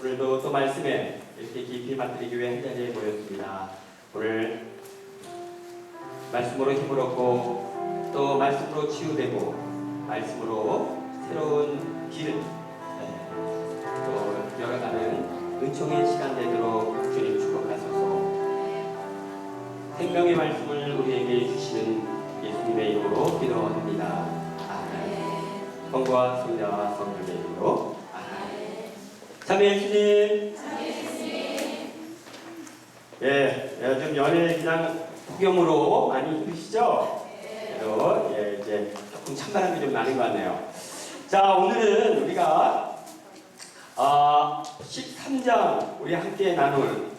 오늘도 또 말씀에 이렇게 깊이 맛들이기 위해 한자리에 모였습니다. 오늘 말씀으로 힘을 얻고 또 말씀으로 치유되고 말씀으로 새로운 길을 또 열어가는 은총의 시간 되도록 주님 축복하소서. 생명의 말씀을 우리에게 주시는 예수님의 이름으로 기도합니다. 아멘. 성부와 성자와 성령의 이름으로 아멘. 참여 예수님. 예, 요즘 연애 그냥 폭염으로 많이 힘드시죠? 그래도 예, 이제 조금 찬바람이 좀 나는 것 같네요. 자, 오늘은 우리가 13장 우리 함께 오늘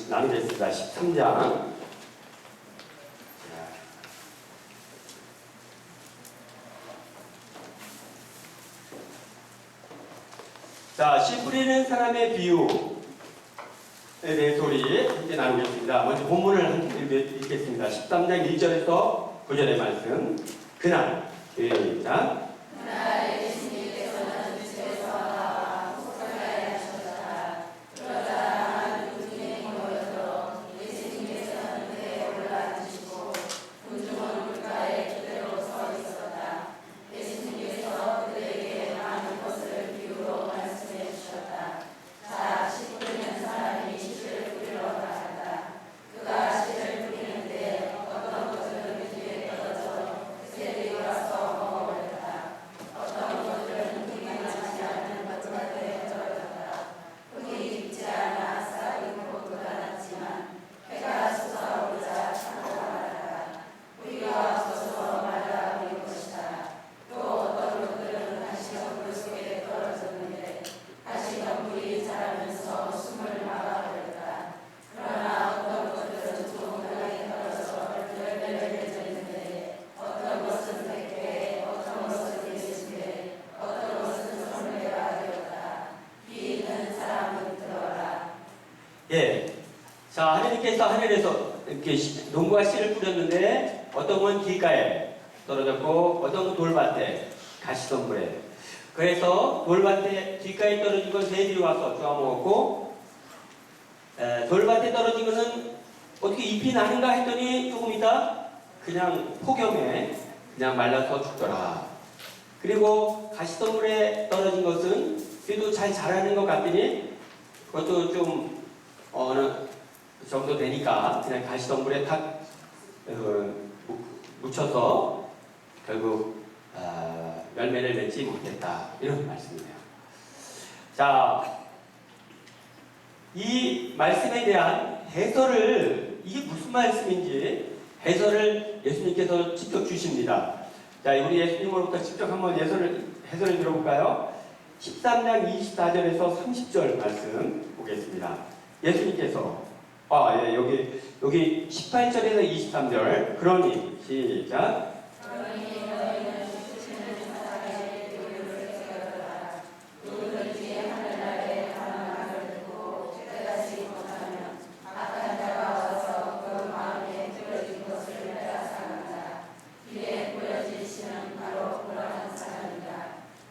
나누겠습니다. 13장. 자, 씨 뿌리는 사람의 비유에 대해서 우리 함께 나누겠습니다. 먼저 본문을 함께 읽겠습니다. 13장 1절에서 9절의 말씀. 그날, 시작. 그날 예수님께서는 집에서 나와 호숫가에 가셨다. 그러자 군중이 모여들어 예수님께서는 배에 올라앉으시고 군중은 물가에 그대로 서 있었다. 예수님께서 그들에게 많은 것을 비유로 말씀해 주셨다. 자, 씨 뿌리는 사람이 씨를 뿌리러 나갔다. 그가 씨를 뿌리는데 어떤 것은 뒤에 떨어져 새들이 와서 먹어버렸다. 어떤 것들은 흙이 많지 않은 밭밭에 떨어졌다. 흙이 깊지 않아 싹이 돋보다 났지만 해가 솟아오르자 타고 말았다. 뿌리가 없어서 말라버린 것이다. 또 어떤 것들은 가시덤불 속에 떨어졌는데 가시덤불이 자라면서 숨을 막아버렸다. 그러나 어떤 것들은 좋은 땅에 떨어져 열매를 맺었는데 어떤 것은 100배, 어떤 것은 20배, 어떤 것은 1000배가 되었다. 귀 있는 사람은 들어라. 예. 자, 하나님께서 하늘에서 이렇게 농부가 씨를 뿌렸는데 어떤 건 길가에 떨어졌고 어떤 건 돌밭에, 가시덤불에. 그래서 돌밭에 길가에 떨어진 건 새들이 와서 쪼아먹었고 돌밭에 떨어진 것은 어떻게 잎이 나는가 했더니 조금 있다 그냥 폭염에 그냥 말라서 죽더라. 그리고 가시덤불에 떨어진 것은 그래도 잘 자라는 것 같더니 그것도 좀 어느 정도 되니까 그냥 가시덤불에 탁 묻혀서 결국 열매를 맺지 못했다. 이런 말씀이에요. 자, 이 말씀에 대한 해설을 이게 무슨 말씀인지 해설을 예수님께서 직접 주십니다. 자, 우리 예수님으로부터 직접 한번 해설을 들어볼까요? 13장 24절에서 30절 말씀 보겠습니다. 예수님께서 예, 여기 18절에서 23절. 그러니 시작. 그러니 너희는 주시는 사람의 비유를 새겨라. 누구든지 하늘나라에 가는 말을 듣고 깨닫지 못하면 악한 자가 와서 그 마음에 들어진 것을 빼앗아간다. 귀에 뿌려진 씨는 바로 불안한 사람이다.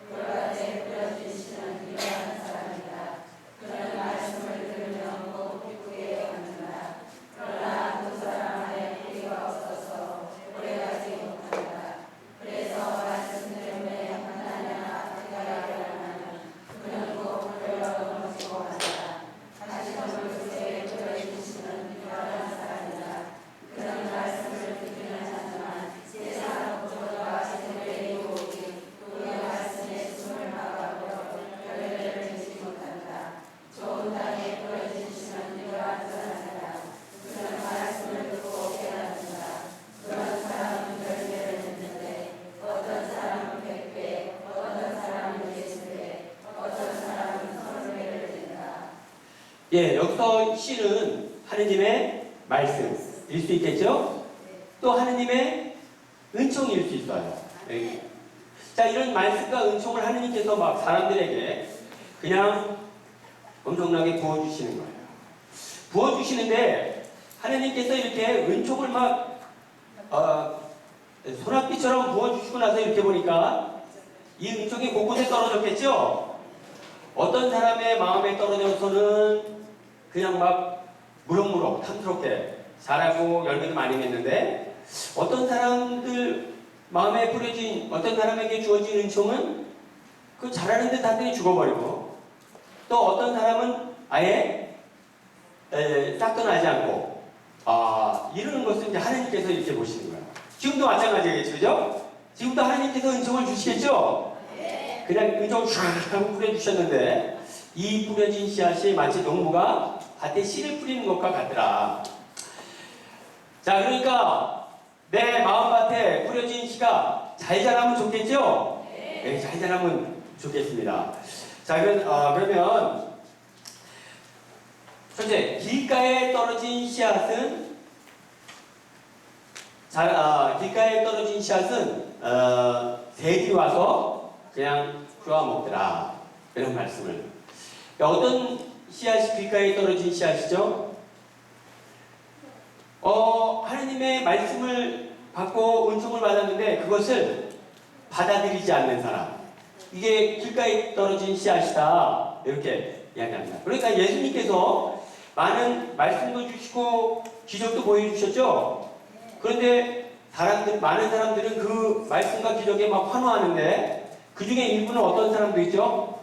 돌밭에 뿌려진 씨는 미워하는 사람이다. 그는 말씀을 들으면 꼭 기쁘게 여긴다. 그러나 그 사람 안에 뿌리가 없어서 오래가지 못한다. 그래서 말씀 때문에 하나냐 악하게 일어나면 그는 꼭 걸려 넘어지고 한다. 가시덤불 속에 뿌려진 씨는 미워하는 사람이다. 그는 말씀을 듣기는 하지만 세상 모두가 세상의 유혹이 그 말씀에 숨을 막아버려 열매를 맺지 못한다. 좋은 땅에 뿌려진 씨는 미워하는 사람이다. 그는 말씀을 듣고 깨닫는다. 그런 사람은 열매를 맺는데 어떤 사람은 100배, 어떤 사람은 20배, 어떤 사람은 1000배를 낸다. 예, 여기서 씨는 하느님의 말씀일 수 있겠죠? 또 하느님의 은총일 수 있어요. 예. 자, 이런 말씀과 은총을 하느님께서 막 사람들에게 그냥 엄청나게 부어주시는 거예요. 부어주시는데 하느님께서 이렇게 은총을 막 소낙비처럼 부어주시고 나서 이렇게 보니까 이 은총이 곳곳에 떨어졌겠죠? 어떤 사람의 마음에 떨어져서는 그냥 막 무럭무럭 탐스럽게 자라고 열매도 많이 맺는데, 어떤 사람들 마음에 뿌려진, 어떤 사람에게 주어진 은총은 그 자라는 듯 하더니 죽어버리고, 또 어떤 사람은 아예 싹도 나지 않고, 이러는 것은 이제 하나님께서 이렇게 보시는 거예요. 지금도 마찬가지겠죠, 그죠? 지금도 하나님께서 은총을 주시겠죠? 그냥 은총을 쫙 하고 뿌려주셨는데, 이 뿌려진 씨앗이 마치 농부가 밭에 씨를 뿌리는 것과 같더라. 자, 그러니까 내 마음밭에 뿌려진 씨가 잘 자라면 좋겠죠? 네, 잘 자라면 좋겠습니다. 자, 그러면 첫째, 길가에 떨어진 씨앗은 길가에 떨어진 씨앗은 새들이 와서 그냥 주워 먹더라. 이런 말씀을. 그러니까 어떤 씨앗이 길가에 떨어진 씨앗이죠? 하나님의 말씀을 받고 은총을 받았는데 그것을 받아들이지 않는 사람. 이게 길가에 떨어진 씨앗이다. 이렇게 이야기합니다. 그러니까 예수님께서 많은 말씀도 주시고 기적도 보여주셨죠? 그런데 많은 사람들은 그 말씀과 기적에 막 환호하는데 그 중에 일부는 어떤 사람도 있죠?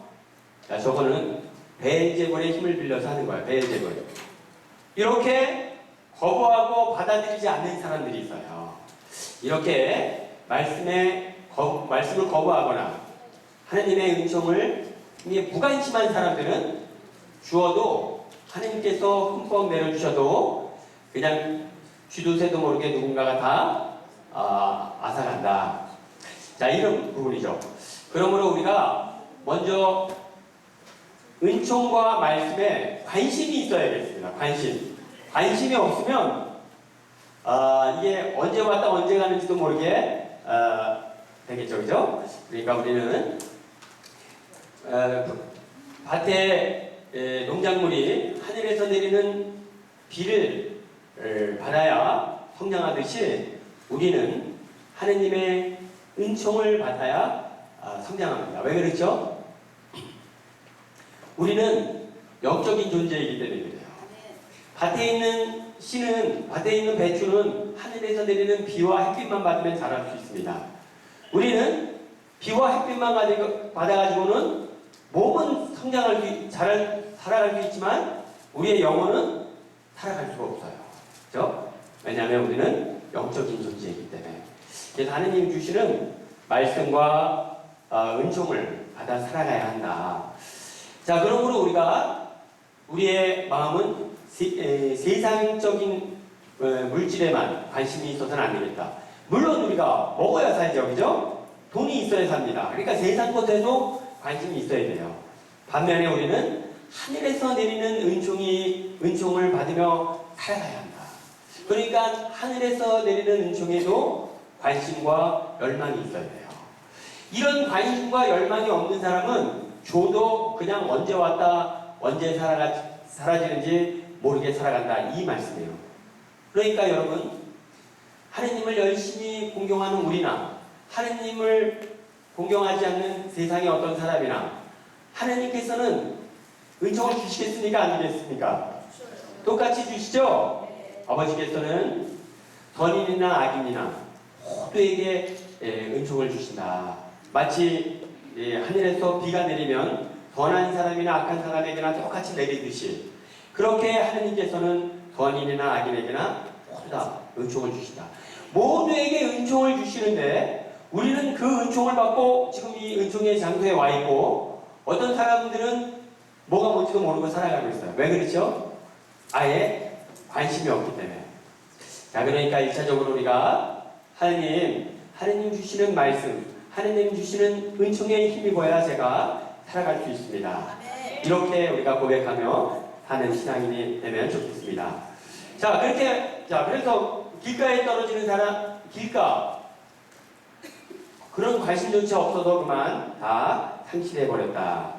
자, 저거는 베엘제불의 힘을 빌려서 하는 거야. 베엘제불. 이렇게 거부하고 받아들이지 않는 사람들이 있어요. 이렇게 말씀을 거부하거나 하나님의 은총을 무관심한 사람들은 주어도 하나님께서 흠뻑 내려주셔도 그냥 쥐도 새도 모르게 누군가가 다 앗아간다. 자, 이런 부분이죠. 그러므로 우리가 먼저 은총과 말씀에 관심이 있어야겠습니다. 관심이 없으면 이게 언제 왔다 언제 가는지도 모르게 되겠죠, 그죠? 그러니까 우리는 밭에 농작물이 하늘에서 내리는 비를 받아야 성장하듯이 우리는 하느님의 은총을 받아야 성장합니다. 왜 그렇죠? 우리는 영적인 존재이기 때문에 그래요. 밭에 있는 배추는 하늘에서 내리는 비와 햇빛만 받으면 자랄 수 있습니다. 우리는 비와 햇빛만 받아가지고는 몸은 살아갈 수 있지만 우리의 영혼은 살아갈 수가 없어요. 그렇죠? 왜냐하면 우리는 영적인 존재이기 때문에. 그래서 하느님 주시는 말씀과 은총을 받아 살아가야 한다. 자, 그러므로 우리의 마음은 세상적인 물질에만 관심이 있어서는 안 되겠다. 물론 우리가 먹어야 살죠, 그죠? 돈이 있어야 삽니다. 그러니까 세상 것에도 관심이 있어야 돼요. 반면에 우리는 하늘에서 내리는 은총을 받으며 살아가야 한다. 그러니까 하늘에서 내리는 은총에도 관심과 열망이 있어야 돼요. 이런 관심과 열망이 없는 사람은 줘도 그냥 언제 왔다 언제 사라지는지 모르게 살아간다, 이 말씀이에요. 그러니까 여러분, 하느님을 열심히 공경하는 우리나 하느님을 공경하지 않는 세상의 어떤 사람이나 하느님께서는 은총을 주시겠습니까? 안 주겠습니까? 똑같이 주시죠? 아버지께서는 선인이나 악인이나 모두에게 은총을 주신다. 마치 하늘에서 비가 내리면 선한 사람이나 악한 사람에게나 똑같이 내리듯이 그렇게 하느님께서는 선인이나 악인에게나 모두 다 은총을 주신다. 모두에게 은총을 주시는데 우리는 그 은총을 받고 지금 이 은총의 장소에 와 있고 어떤 사람들은 뭐가 뭔지도 모르고 살아가고 있어요. 왜 그렇죠? 아예 관심이 없기 때문에. 자, 그러니까 1차적으로 우리가 하느님 주시는 말씀, 하느님 주시는 은총에 힘입어야 제가 살아갈 수 있습니다. 이렇게 우리가 고백하며 사는 신앙인이 되면 좋겠습니다. 자, 그래서 길가에 떨어지는 사람, 그런 관심조차 없어서 그만 다 상실해버렸다.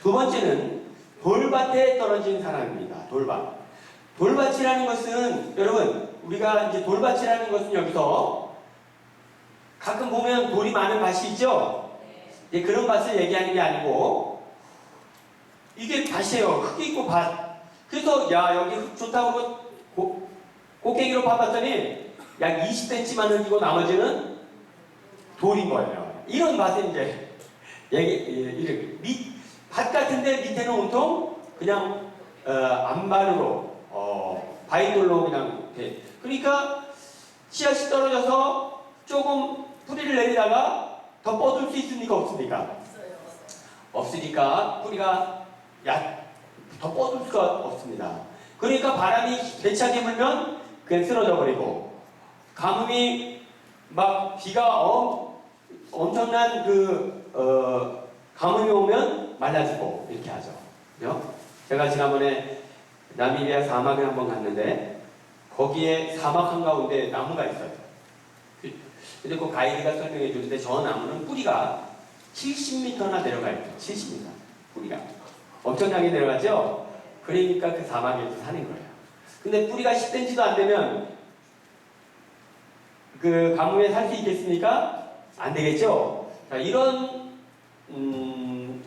두 번째는 돌밭에 떨어진 사람입니다. 돌밭이라는 것은, 여러분, 우리가 이제 돌밭이라는 것은 여기서 가끔 보면 돌이 많은 밭이 있죠? 그런 밭을 얘기하는 게 아니고, 이게 밭이에요. 흙이 있고 밭. 그래서 야 여기 흙 좋다고 곡괭이로 파봤더니 약 20cm만 흙이고 나머지는 돌인 거예요. 이런 밭에 이제 밭 같은데 밑에는 온통 그냥 암반으로 바위돌로 그냥 돼. 그러니까 씨앗이 떨어져서 조금 뿌리를 내리다가 더 뻗을 수 있습니까? 없습니까? 없으니까 뿌리가 더 뻗을 수가 없습니다. 그러니까 바람이 대차게 불면 그냥 쓰러져 버리고 가뭄이 막 비가 엄청난 가뭄이 오면 말라지고 이렇게 하죠. 그죠? 제가 지난번에 나미비아 사막에 한번 갔는데 거기에 사막 한가운데 나무가 있어요. 근데 그 가이드가 설명해 주는데 저 나무는 뿌리가 70m나 내려가 있죠. 70m 뿌리가 엄청나게 내려가죠. 그러니까 그 사막에서 사는 거예요. 근데 뿌리가 10cm도 안 되면 그 가뭄에 살 수 있겠습니까? 안 되겠죠. 자, 이런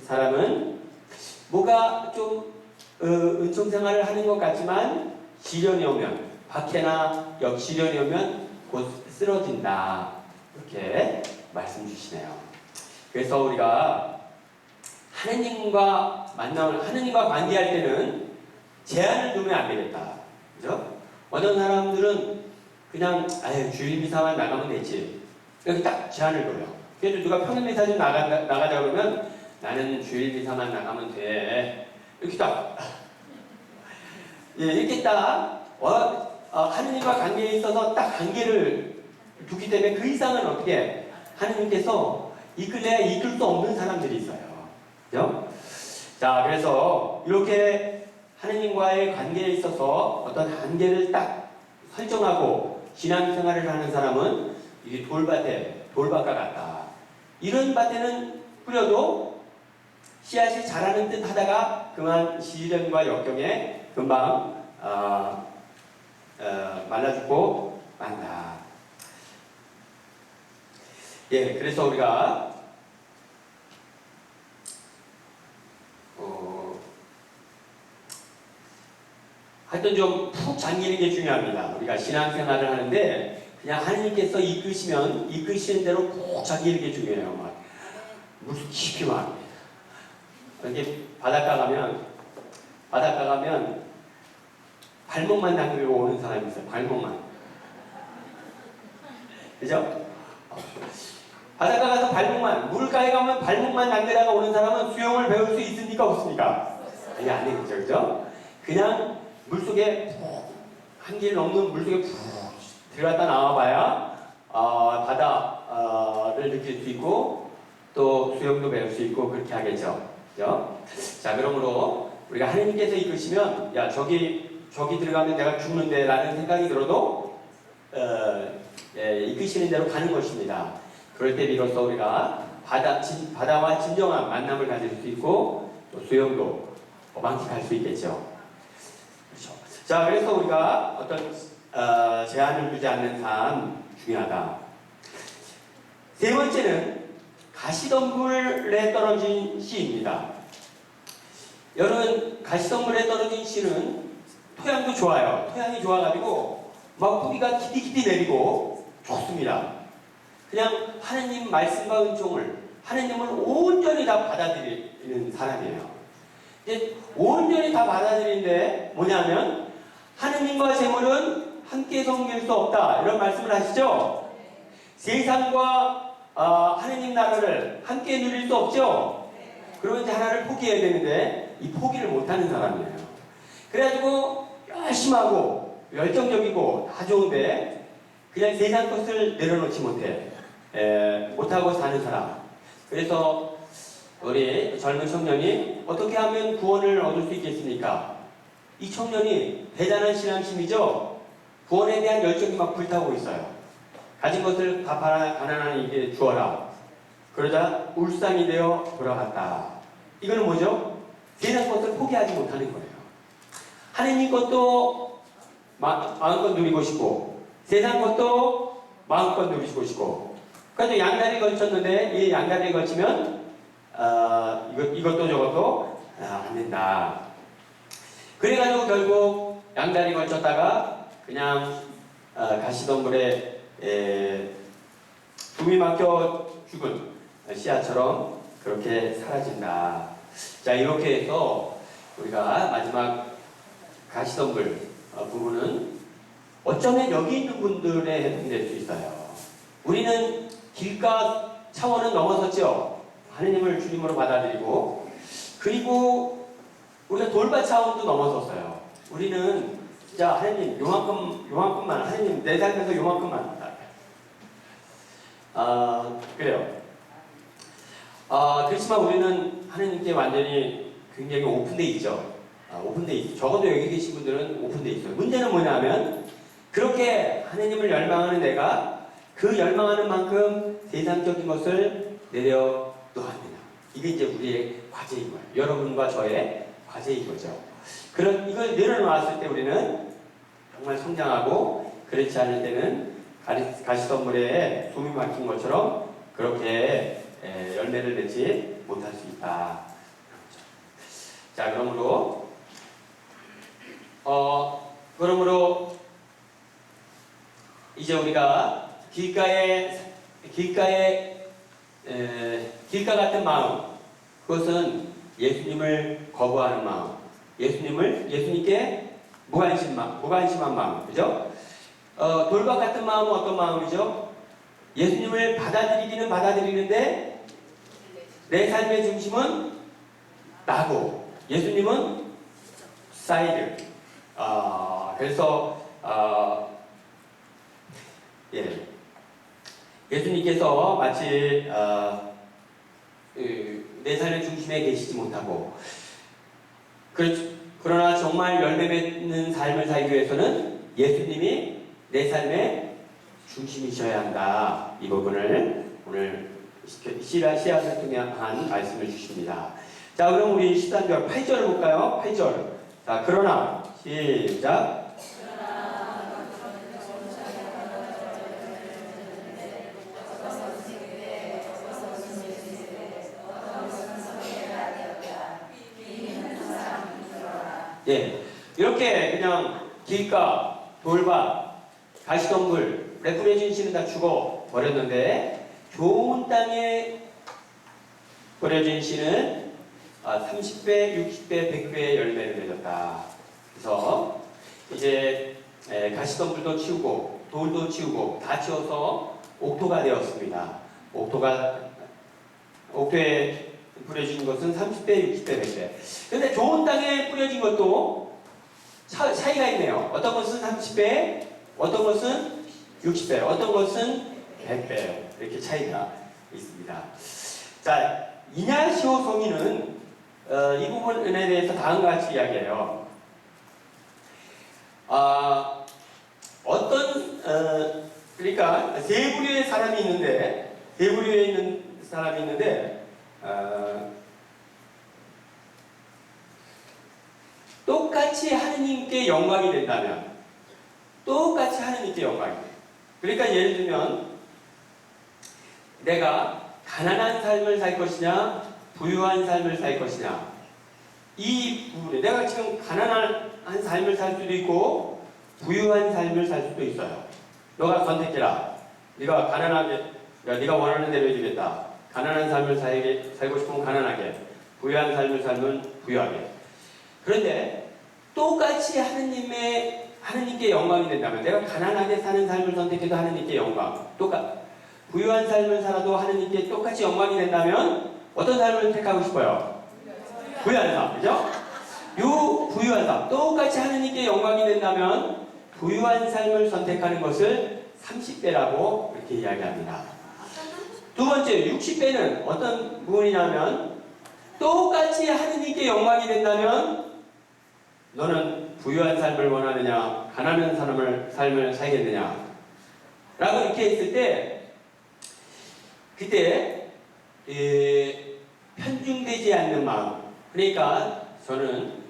사람은 뭐가 좀 은총 생활을 하는 것 같지만 시련이 오면 박해나 역시련이 오면 곧 쓰러진다. 이렇게 말씀 주시네요. 그래서 우리가 하느님과 관계할 때는 제한을 두면 안 되겠다. 그죠? 어떤 사람들은 그냥 주일 미사만 나가면 되지. 여기 딱 제한을 둬요. 그래도 누가 평일 미사 좀 나가자 그러면 나는 주일 미사만 나가면 돼. 이렇게 딱 이렇게 딱 하느님과 관계에 있어서 딱 관계를 두기 때문에 그 이상은 어떻게 하느님께서 이끌래야 이끌 수 없는 사람들이 있어요. 그죠? 자, 그래서 이렇게 하느님과의 관계에 있어서 어떤 한계를 딱 설정하고 신앙생활을 하는 사람은 이게 돌밭과 같다. 이런 밭에는 뿌려도 씨앗이 자라는 듯 하다가 그만 시련과 역경에 금방 말라 죽고 만다. 예, 그래서 우리가 하여튼 좀 푹 잠기는 게 중요합니다. 우리가 신앙생활을 하는데 그냥 하나님께서 이끄시는 대로 푹 잠기는 게 중요해요. 막 물속 깊이 막 이렇게 바닷가 가면 발목만 담그고 오는 사람이 있어요. 발목만. 그죠? 바닷가 가서 물가에 가면 발목만 담그다가 오는 사람은 수영을 배울 수 있습니까? 없습니까? 아니, 안 되겠죠. 그죠? 그냥 물속에 한길 넘는 물속에 푹 들어갔다 나와봐야 바다를 느낄 수 있고 또 수영도 배울 수 있고 그렇게 하겠죠. 그죠? 자, 그러므로 우리가 하나님께서 이끄시면 야 저기 들어가면 내가 죽는데 라는 생각이 들어도 이끄시는 대로 가는 것입니다. 그럴 때 비로소 우리가 바다와 진정한 만남을 가질 수 있고 또 수영도 만끽할 수 있겠죠. 그렇죠. 자, 그래서 우리가 어떤 제한을 두지 않는 삶 중요하다. 세 번째는 가시덤불에 떨어진 씨입니다. 여러분, 가시덤불에 떨어진 씨는 토양도 좋아요. 토양이 좋아가지고 막 뿌리가 깊이 내리고 좋습니다. 그냥 하나님 말씀과 은총을 하나님을 온전히 다 받아들이는 사람이에요. 이제 온전히 다 받아들이는데 뭐냐면 하나님과 재물은 함께 섬길 수 없다 이런 말씀을 하시죠. 세상과 하나님 나라를 함께 누릴 수 없죠. 그러면 이제 하나를 포기해야 되는데 이 포기를 못하는 사람이에요. 그래가지고 열심히 하고 열정적이고 다 좋은데 그냥 세상 것을 내려놓지 못하고 사는 사람. 그래서 우리 젊은 청년이 어떻게 하면 구원을 얻을 수 있겠습니까? 이 청년이 대단한 신앙심이죠. 구원에 대한 열정이 막 불타고 있어요. 가진 것을 가난한 이에게 주어라. 그러자 울상이 되어 돌아갔다. 이거는 뭐죠? 세상 것을 포기하지 못하는 거예요. 하나님 것도 마음껏 누리고 싶고 세상 것도 마음껏 누리고 싶고 그래서 양다리 걸쳤는데 이 양다리에 걸치면 이것도 저것도 안 된다. 그래가지고 결국 양다리 걸쳤다가 그냥 가시덤불에 숨이 막혀 죽은 씨앗처럼 그렇게 사라진다. 자, 이렇게 해서 우리가 마지막 가시덤불 부분은 어쩌면 여기 있는 분들에 해당될 수 있어요. 우리는 길가 차원은 넘어섰죠. 하느님을 주님으로 받아들이고, 그리고 우리가 돌밭 차원도 넘어섰어요. 우리는 진짜 하느님 요만큼만, 하느님 내 삶에서 요만큼만. 그래요. 그렇지만 우리는 하느님께 완전히 굉장히 오픈돼 있죠. 오픈돼 있죠. 적어도 여기 계신 분들은 오픈돼 있어요. 문제는 뭐냐면 그렇게 하느님을 열망하는 내가 그 열망하는 만큼 세상적인 것을 내려놓았느냐. 이게 이제 우리의 과제인 거예요. 여러분과 저의 과제인 거죠. 이걸 내려놓았을 때 우리는 정말 성장하고, 그렇지 않을 때는 가시덤불에 숨이 막힌 것처럼 그렇게 열매를 맺지 못할 수 있다. 자, 그러므로 이제 우리가 길가 같은 마음, 그것은 예수님을 거부하는 마음, 예수님께 무관심한 마음, 그죠? 돌밭 같은 마음은 어떤 마음이죠? 예수님을 받아들이기는 받아들이는데 내 삶의 중심은 나고 예수님은 사이드. 그래서 예수님께서 마치 내 삶의 중심에 계시지 못하고, 그러나 정말 열매 맺는 삶을 살기 위해서는 예수님이 내 삶의 중심이셔야 한다. 이 부분을 오늘 씨앗을 통해 한 말씀을 주십니다. 자, 그럼 우리 13절 8절을 볼까요? 8절. 자, 그러나 시작. 이렇게 그냥 길가, 돌밭, 가시덤불에 뿌려진 씨는 다 죽어 버렸는데 좋은 땅에 뿌려진 씨는 30배, 60배, 100배의 열매를 맺었다. 그래서 이제 가시덤불도 치우고 돌도 치우고 다 치워서 옥토가 되었습니다. 옥토에 뿌려진 것은 30배, 60배, 100배. 근데 좋은 땅에 뿌려진 것도 차이가 있네요. 어떤 것은 30배, 어떤 것은 60배, 어떤 것은 100배. 이렇게 차이가 있습니다. 자, 이냐시오 성인은 이 부분에 대해서 다음과 같이 이야기해요. 그러니까 세 부류의 사람이 있는데 똑같이 하느님께 영광이 된다면, 그러니까 예를 들면 내가 가난한 삶을 살 것이냐 부유한 삶을 살 것이냐, 이 부분에 내가 지금 가난한 삶을 살 수도 있고 부유한 삶을 살 수도 있어요. 너가 선택해라. 네가 원하는 대로 해주겠다. 가난한 삶을 살고 싶으면 가난하게, 부유한 삶을 살면 부유하게. 그런데 똑같이 하느님께 영광이 된다면, 내가 가난하게 사는 삶을 선택해도 하느님께 영광, 부유한 삶을 살아도 하느님께 똑같이 영광이 된다면 어떤 삶을 택하고 싶어요? 부유한 삶, 그죠? 요 부유한 삶, 똑같이 하느님께 영광이 된다면 부유한 삶을 선택하는 것을 30배라고 이렇게 이야기합니다. 두 번째, 60배는 어떤 부분이냐면, 똑같이 하느님께 영광이 된다면 너는 부유한 삶을 원하느냐 가난한 삶을 살겠느냐 라고 이렇게 했을 때, 그때 편중되지 않는 마음, 그러니까 저는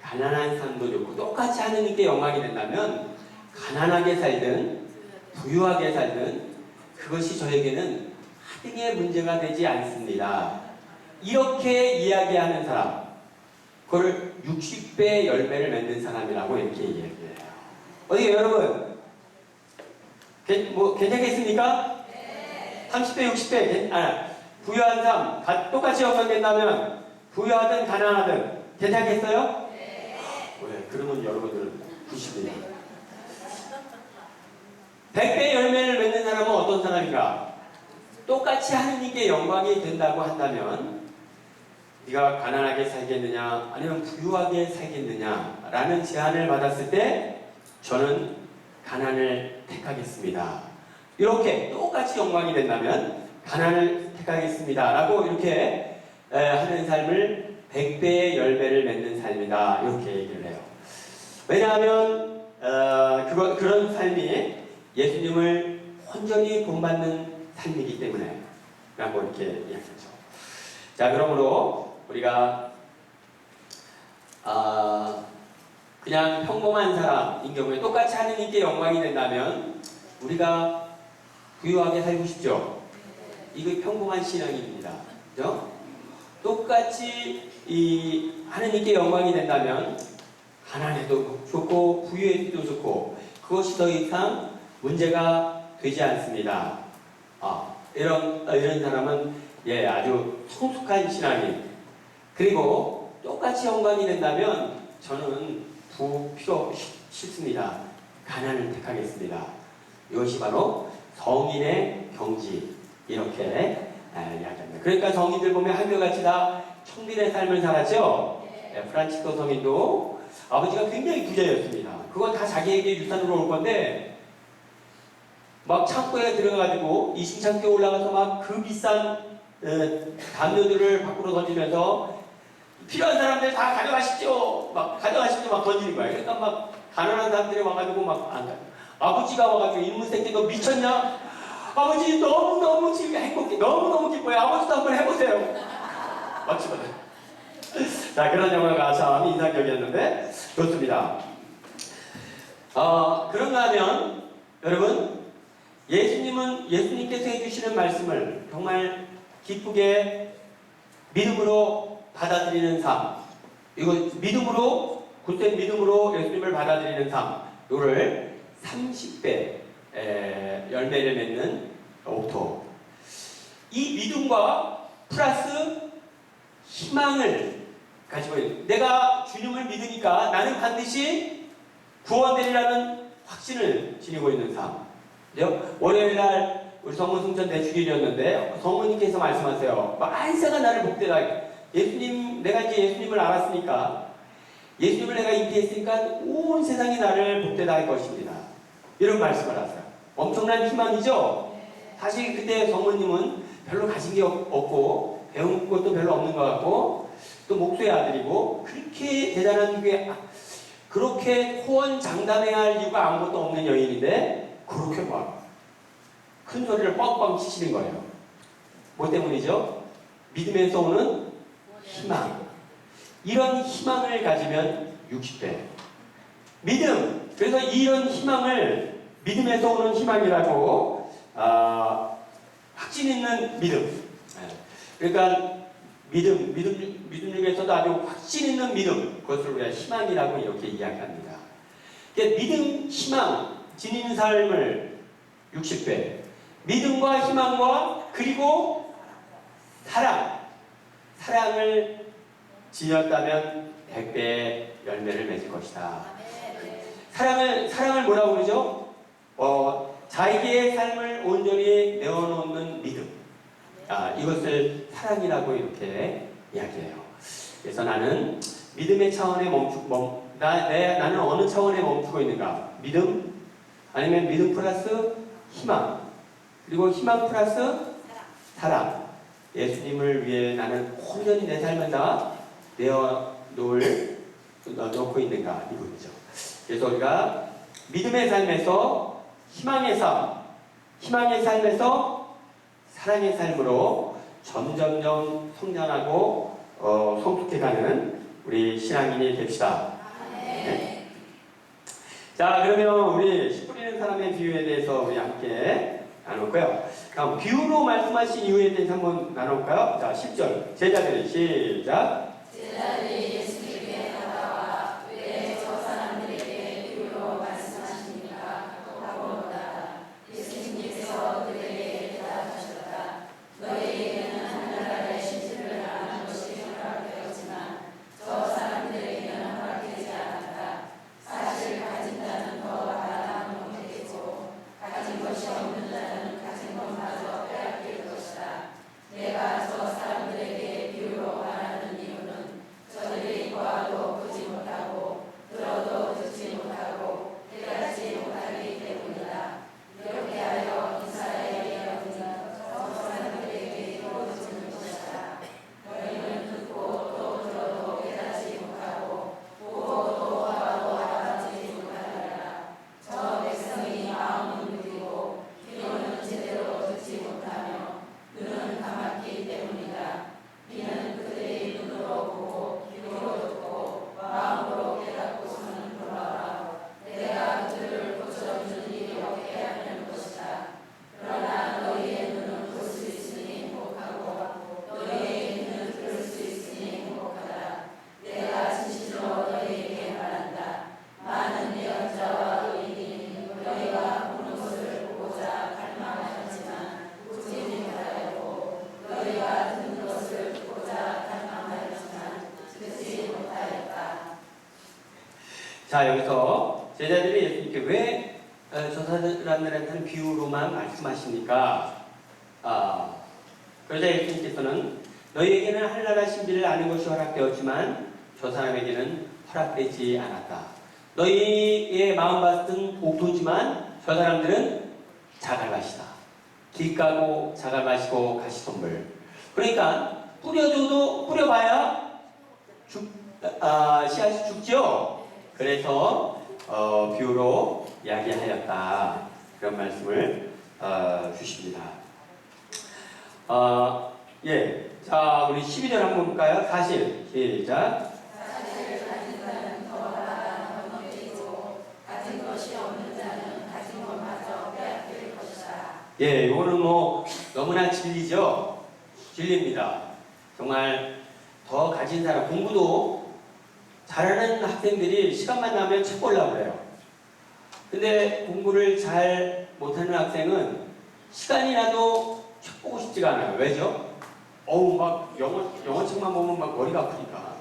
가난한 삶도 좋고 똑같이 하느님께 영광이 된다면 가난하게 살든 부유하게 살든 그것이 저에게는 하등의 문제가 되지 않습니다. 이렇게 이야기하는 사람, 그걸 60배 열매를 맺는 사람이라고 이렇게 얘기해요. 어디 여러분? 괜찮겠습니까? 네. 30배, 60배, 부유한 삶, 똑같이 연결된다면 부유하든 가난하든 괜찮겠어요? 네. 왜? 그러면 여러분들은 90이에요. 100배 열매를 맺는 사람은 어떤 사람인가? 똑같이 하느님께 영광이 된다고 한다면 네가 가난하게 살겠느냐 아니면 부유하게 살겠느냐 라는 제안을 받았을 때 저는 가난을 택하겠습니다. 이렇게 똑같이 영광이 된다면 가난을 택하겠습니다 라고 이렇게 하는 삶을 100배의 열매를 맺는 삶이다 이렇게 얘기를 해요. 왜냐하면 그런 삶이 예수님을 온전히 본받는 삶이기 때문에 라고 이렇게 이야기하죠. 자, 그러므로 우리가 그냥 평범한 사람인 경우에 똑같이 하느님께 영광이 된다면 우리가 부유하게 살고 싶죠. 이거 평범한 신앙입니다. 그죠? 똑같이 이 하느님께 영광이 된다면 가난해도 좋고 부유해도 좋고 그것이 더 이상 문제가 되지 않습니다. 이런 사람은 아주 성숙한 신앙인. 그리고 똑같이 영광이 된다면 저는 필요 싫습니다. 가난을 택하겠습니다. 이것이 바로 성인의 경지 이렇게 이야기합니다. 그러니까 성인들 보면 한결같이 다 청빈의 삶을 살았죠. 프란치스코 성인도 아버지가 굉장히 부자였습니다. 그건 다 자기에게 유산으로 올 건데 막 창고에 들어가가지고 이신창고에 올라가서 막 그 비싼 담요들을 밖으로 던지면서 필요한 사람들 다 가져가십시오. 막 가져가십시오. 막 던지는 거예요. 그러니까 막 가난한 사람들이 와가지고 막 안 가요. 아버지가 와가지고 이놈의 새끼 너 미쳤냐? 아버지 너무너무 지금 행복해. 너무너무 기뻐요. 아버지도 한번 해보세요. 막 집어넣어요. 자, 그런 영화가 참 인상적이었는데 좋습니다. 그런가 하면 여러분 예수님께서 해주시는 말씀을 정말 기쁘게 믿음으로 받아들이는 삶, 이거 믿음으로 굳센 믿음으로 예수님을 받아들이는 삶, 이거를 30배 열매를 맺는 옥토. 이 믿음과 플러스 희망을 가지고 있는, 내가 주님을 믿으니까 나는 반드시 구원되리라는 확신을 지니고 있는 삶. 월요일날 우리 성문 승천 대축일이었는데 성모님께서 말씀하세요. 만세가 나를 복되다. 내가 이제 예수님을 알았으니까, 예수님을 내가 인기했으니까 온 세상이 나를 복되다 할 것입니다. 이런 말씀을 하세요. 엄청난 희망이죠? 사실 그때 성모님은 별로 가진 게 없고 배운 것도 별로 없는 것 같고 또 목수의 아들이고 그렇게 대단한 게 그렇게 호언장담해야 할 이유가 아무것도 없는 여인인데 그렇게 막 큰 소리를 뻥뻥 치시는 거예요. 뭐 때문이죠? 믿음에서 오는 희망. 이런 희망을 가지면 60배. 믿음. 그래서 이런 희망을 믿음에서 오는 희망이라고 확신 있는 믿음. 그러니까 믿음 중에서도 아주 확신 있는 믿음. 그것을 우리가 희망이라고 이렇게 이야기합니다. 그러니까 믿음, 희망 지니는 삶을 60배. 믿음과 희망과 그리고 사랑을 지녔다면 100배의 열매를 맺을 것이다. 사랑을 뭐라고 그러죠? 자기의 삶을 온전히 내어놓는 믿음. 이것을 사랑이라고 이렇게 이야기해요. 그래서 나는 믿음의 차원에 나는 어느 차원에 멈추고 있는가? 믿음? 아니면 믿음 플러스 희망? 그리고 희망 플러스 사랑. 예수님을 위해 나는 온전히 내 삶을 다 놓고 있는가 이거죠. 그래서 우리가 믿음의 삶에서 희망의 삶에서 사랑의 삶으로 점점점 성장하고 성숙해가는 우리 신앙인이 됩시다. 네. 자, 그러면 우리 씨 뿌리는 사람의 비유에 대해서 우리 함께 나눌까요? 다음 비유로 말씀하신 이유에 대해서 한번 나눌까요? 자, 10절 제자들이 시작. 제자들이 예수님께 자, 여기서 제자들이 예수님께 왜 저 사람들한테는 비유로만 말씀하십니까? 그러자 예수님께서는 너희에게는 하늘나라 신비를 아는 것이 허락되었지만 저 사람에게는 허락되지 않았다. 너희의 마음밭은 옥토지만 저 사람들은 자갈밭이다. 길 까고 자갈밭이고 가시덤불. 그러니까 뿌려줘도 뿌려봐야 씨앗이 죽죠. 그래서 비유로 이야기하였다. 그런 말씀을 주십니다. 예. 자, 우리 12절 한번 볼까요? 사실. 시작. 사실 가진 자는 더하다 넘치고 가진 것이 없는 자는 가진 것마저 빼앗길 것이다. 예, 이거는 뭐 너무나 진리죠. 진리입니다. 정말 더 가진 사람, 공부도 잘하는 학생들이 시간만 나면 책 보려고 그래요. 근데 공부를 잘 못하는 학생은 시간이 나도 책 보고 싶지가 않아요. 왜죠? 막 영어책만 보면 막 머리가 아프니까.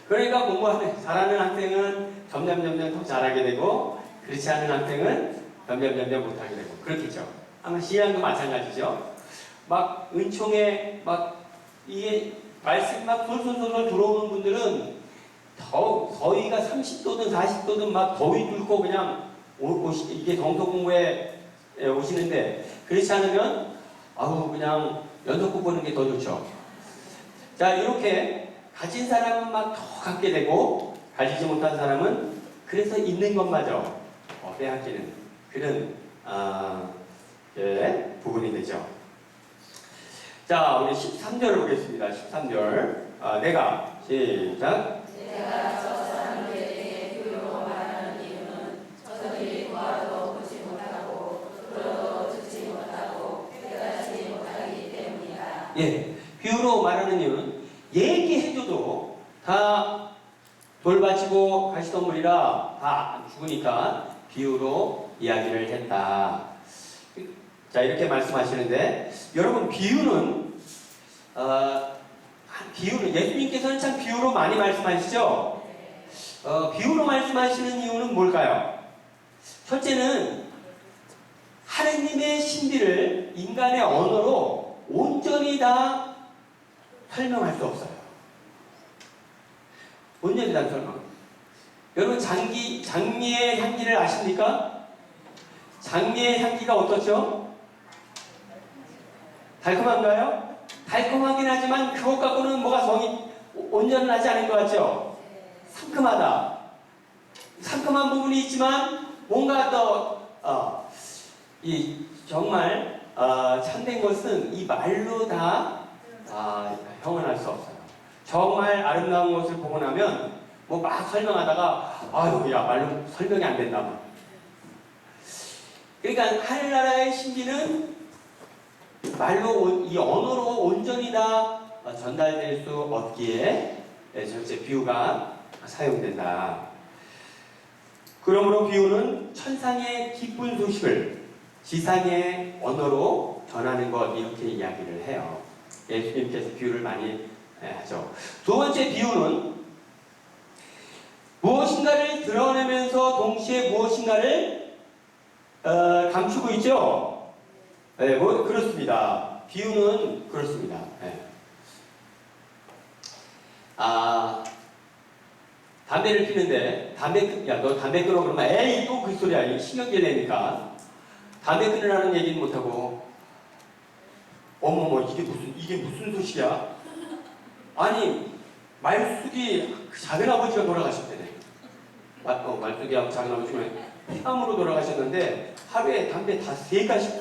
그러니까 공부하는 잘하는 학생은 점점 더 잘하게 되고, 그렇지 않은 학생은 점점 못하게 되고, 그렇겠죠. 아마 신앙도 마찬가지죠. 막 은총에 막 이게 말씀 막 솔솔 들어오는 분들은 더위가 30도든 40도든 막 더위 뚫고 그냥 이게 정서 공부에 오시는데, 그렇지 않으면 그냥 연속극 보는 게 더 좋죠. 자, 이렇게 가진 사람은 막 더 갖게 되고, 가지지 못한 사람은 그래서 있는 것마저 빼앗기는 그런 부분이 되죠. 자, 우리 13절을 보겠습니다. 13절. 내가 시작. 내가 저 사람들에게 비유로 말하는 이유는 저들이 보아도 보지 못하고 들어도 듣지 못하고 깨닫지 못하기 때문이다. 예, 비유로 말하는 이유는 얘기해줘도 다 돌바치고 가시덤불이라 다 죽으니까 비유로 이야기를 했다. 자, 이렇게 말씀하시는데, 여러분, 비유는 예수님께서는 참 비유로 많이 말씀하시죠? 비유로 말씀하시는 이유는 뭘까요? 첫째는 하느님의 신비를 인간의 언어로 온전히 다 설명할 수 없어요. 온전히 다 설명. 여러분, 장미의 향기를 아십니까? 장미의 향기가 어떻죠? 달콤한가요? 달콤하긴 하지만 그것 갖고는 뭐가 정이 온전하지 않은 것 같죠? 상큼하다. 상큼한 부분이 있지만 뭔가 더 정말 참된 것은 이 말로 다 형언할 수 없어요. 정말 아름다운 것을 보고 나면 뭐 막 설명하다가 야, 말로 설명이 안 된다. 그러니까 하늘나라의 신비는 말로, 이 언어로 온전히 다 전달될 수 없기에 전체 비유가 사용된다. 그러므로 비유는 천상의 기쁜 소식을 지상의 언어로 전하는 것, 이렇게 이야기를 해요. 예수님께서 비유를 많이 하죠. 두 번째 비유는 무엇인가를 드러내면서 동시에 무엇인가를 감추고 있죠. 네, 그렇습니다. 비유는 그렇습니다. 네. 담배를 피는데, 너 담배 끊어 그러면, 에이, 또 그 소리야. 신경질 내니까. 담배 끊으라는 얘기는 못하고, 어머머, 이게 무슨 소식이야? 아니, 말숙이 작은 아버지가 돌아가셨대네. 말숙이하고 작은 아버지가 폐암으로 돌아가셨는데, 하루에 담배 다 3갑씩,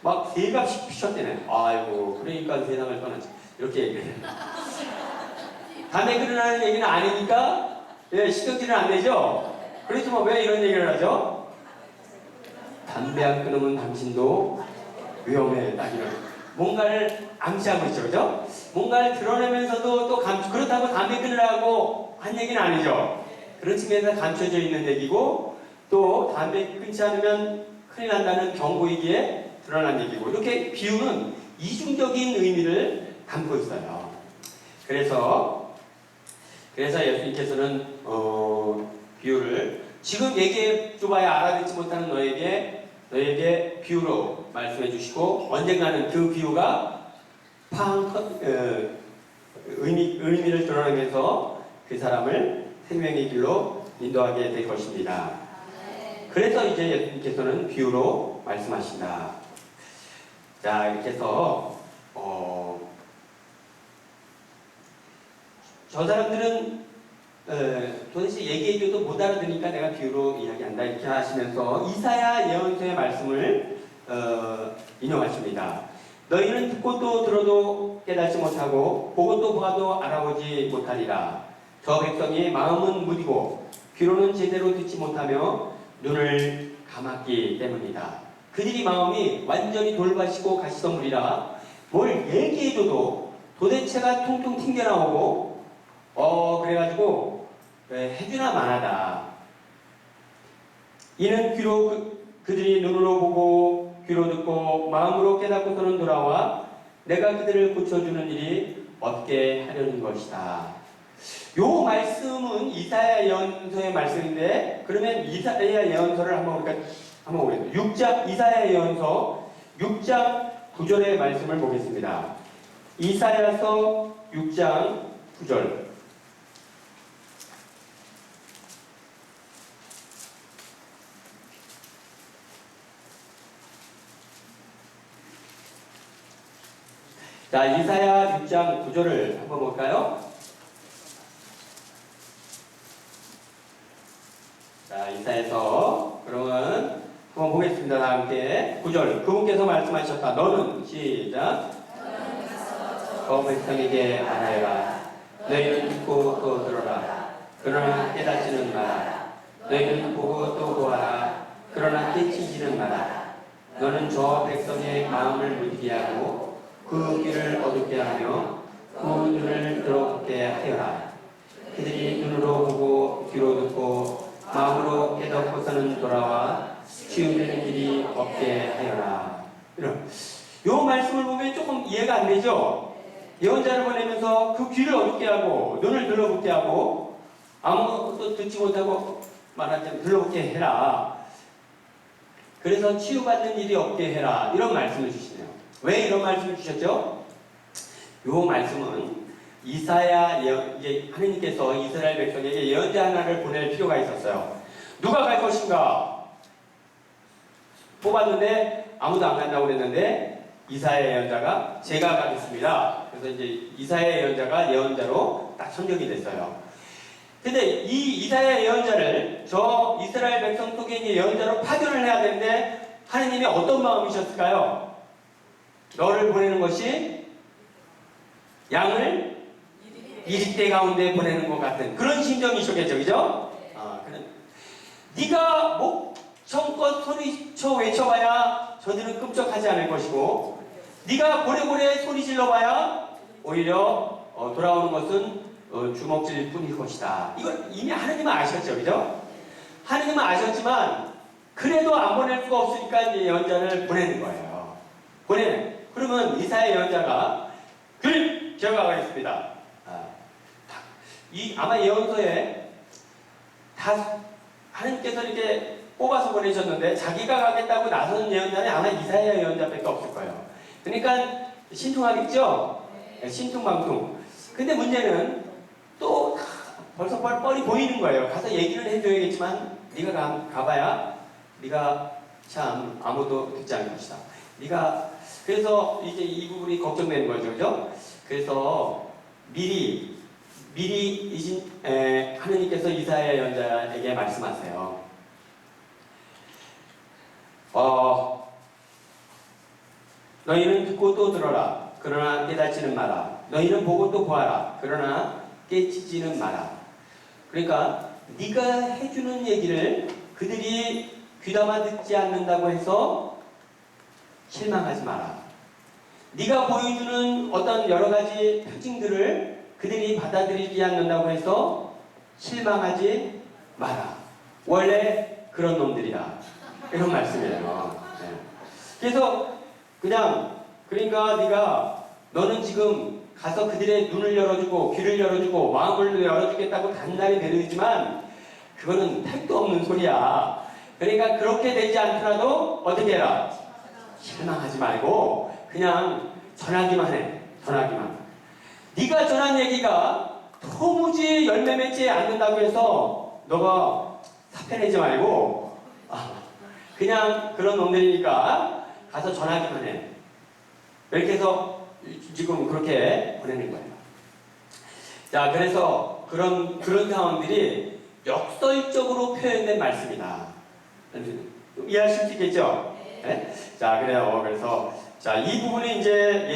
막 3갑씩 피셨대네. 아이고, 그러니까 세상을 떠나지. 이렇게 얘기해요. 담배 끊으라는 얘기는 아니니까, 신경질은 안 내죠? 그렇지만 왜 이런 얘기를 하죠? 담배 안 끊으면 당신도 위험해. 딱 이런. 뭔가를 암시하고 있죠. 그죠? 뭔가를 드러내면서도 또 그렇다고 담배 끊으라고 한 얘기는 아니죠. 그런 측면에서 감춰져 있는 얘기고, 또 담배 끊지 않으면 큰일 난다는 경고이기에 드러난 얘기고, 이렇게 비유는 이중적인 의미를 담고 있어요. 그래서 예수님께서는 비유를 지금 얘기해 줘봐야 알아듣지 못하는 너에게 비유로 말씀해 주시고 언젠가는 그 비유가 의미를 드러내면서 그 사람을 생명의 길로 인도하게 될 것입니다. 그래서 이제 예수님께서는 비유로 말씀하신다. 자, 이렇게 해서 저 사람들은 도대체 얘기해줘도 못 알아듣으니까 내가 비유로 이야기한다 이렇게 하시면서 이사야 예언서의 말씀을 인용하십니다. 너희는 듣고도 들어도 깨닫지 못하고 보고도 보아도 알아보지 못하리라. 저 백성이 마음은 무디고 귀로는 제대로 듣지 못하며 눈을 감았기 때문이다. 그들이 마음이 완전히 돌밭이고 가시덤불이라 뭘 얘기해줘도 도대체가 통통 튕겨나오고 그래가지고 해주나 마나다. 이는 귀로 그들이 눈으로 보고 귀로 듣고 마음으로 깨닫고서는 돌아와 내가 그들을 고쳐주는 일이 없게 하려는 것이다. 요 말씀은 이사야 예언서의 말씀인데 그러면 이사야 예언서를 한번 보겠습니다. 이사야 예언서 6장 9절의 말씀을 보겠습니다. 이사야서 6장 9절. 자, 이사야 6장 9절을 한번 볼까요? 자, 이사야서 그러면 한번 보겠습니다. 다 함께 9절. 그분께서 말씀하셨다. 너는 시작. 저 백성에게 말하여라. 너희는 듣고 또 들어라. 그러나 깨닫지는 마라. 너희는 보고 또 보아라. 그러나 깨치지는 마라. 너는 저 백성의 마음을 물게 하고 그 귀를 어둡게 하며 그 눈을 더럽게 하여라. 그들이 눈으로 보고 귀로 듣고 마음으로 깨닫고서는 돌아와 치유되는 길이 없게 하여라. 요 말씀을 보면 조금 이해가 안 되죠? 예언자를 보내면서 그 귀를 어둡게 하고 눈을 들러붙게 하고 아무것도 듣지 못하고 말하자면 들러붙게 해라. 그래서 치유받는 일이 없게 해라. 이런 말씀을 주시네요. 왜 이런 말씀을 주셨죠? 요 말씀은 하느님께서 이스라엘 백성에게 예언자 하나를 보낼 필요가 있었어요. 누가 갈 것인가? 뽑았는데 아무도 안 간다고 그랬는데 이사야 예언자가 제가 가겠습니다. 그래서 이제 이사야 예언자가 예언자로 딱 선정이 됐어요. 근데 이 이사야 예언자를 저 이스라엘 백성 속에 있는 예언자로 파견을 해야 되는데 하느님이 어떤 마음이셨을까요? 너를 보내는 것이 양을 이리떼 가운데 보내는 것 같은 그런 심정이셨겠죠, 그죠? 네가 목청껏 소리쳐 외쳐봐야 저들은 끔찍하지 않을 것이고 네가 고래고래 소리 질러봐야 오히려 돌아오는 것은 주먹질 뿐일 것이다. 이걸 이미 하느님은 아셨죠, 그죠? 하느님은 아셨지만 그래도 안 보낼 수가 없으니까 이제 예언자를 보내는 거예요. 그러면 이사야 예언자가 기억하겠습니다. 아마 예언서에 다 하느님께서 이렇게 뽑아서 보내셨는데 자기가 가겠다고 나서는 예언자는 아마 이사야 예언자밖에 없을 거예요. 그러니까 신통하겠죠? 신통방통. 근데 문제는 또 벌써 뻘이 보이는 거예요. 가서 얘기를 해줘야겠지만 네가 가봐야 네가 참 아무도 듣지 않을 것이다. 그래서 이제 이 부분이 걱정되는 거죠, 그죠? 그래서 미리 하느님께서 이사야 예언자에게 말씀하세요. 너희는 듣고 또 들어라. 그러나 깨닫지는 마라. 너희는 보고 또 보아라. 그러나 깨치지는 마라. 그러니까 네가 해주는 얘기를 그들이 귀담아 듣지 않는다고 해서 실망하지 마라. 네가 보여주는 어떤 여러 가지 특징들을 그들이 받아들이지 않는다고 해서 실망하지 마라. 원래 그런 놈들이다. 이런 말씀이에요. 네. 그래서 그러니까 너는 지금 가서 그들의 눈을 열어주고 귀를 열어주고 마음을 열어주겠다고 단단히 내르지만 그거는 택도 없는 소리야. 그러니까 그렇게 되지 않더라도 어떻게 해라? 실망하지 말고 그냥 전하기만 해. 전하기만. 네가 전한 얘기가 도무지 열매 맺지 않는다고 해서 너가 사표내지 말고 그냥 그런 놈들이니까 가서 전하기만 해. 이렇게 해서 지금 그렇게 보내는 거예요. 자, 그래서 그런 상황들이 역설적으로 표현된 말씀이다. 이해하실 수 있겠죠? 네? 자, 그래요. 그래서 자, 이 부분이 이제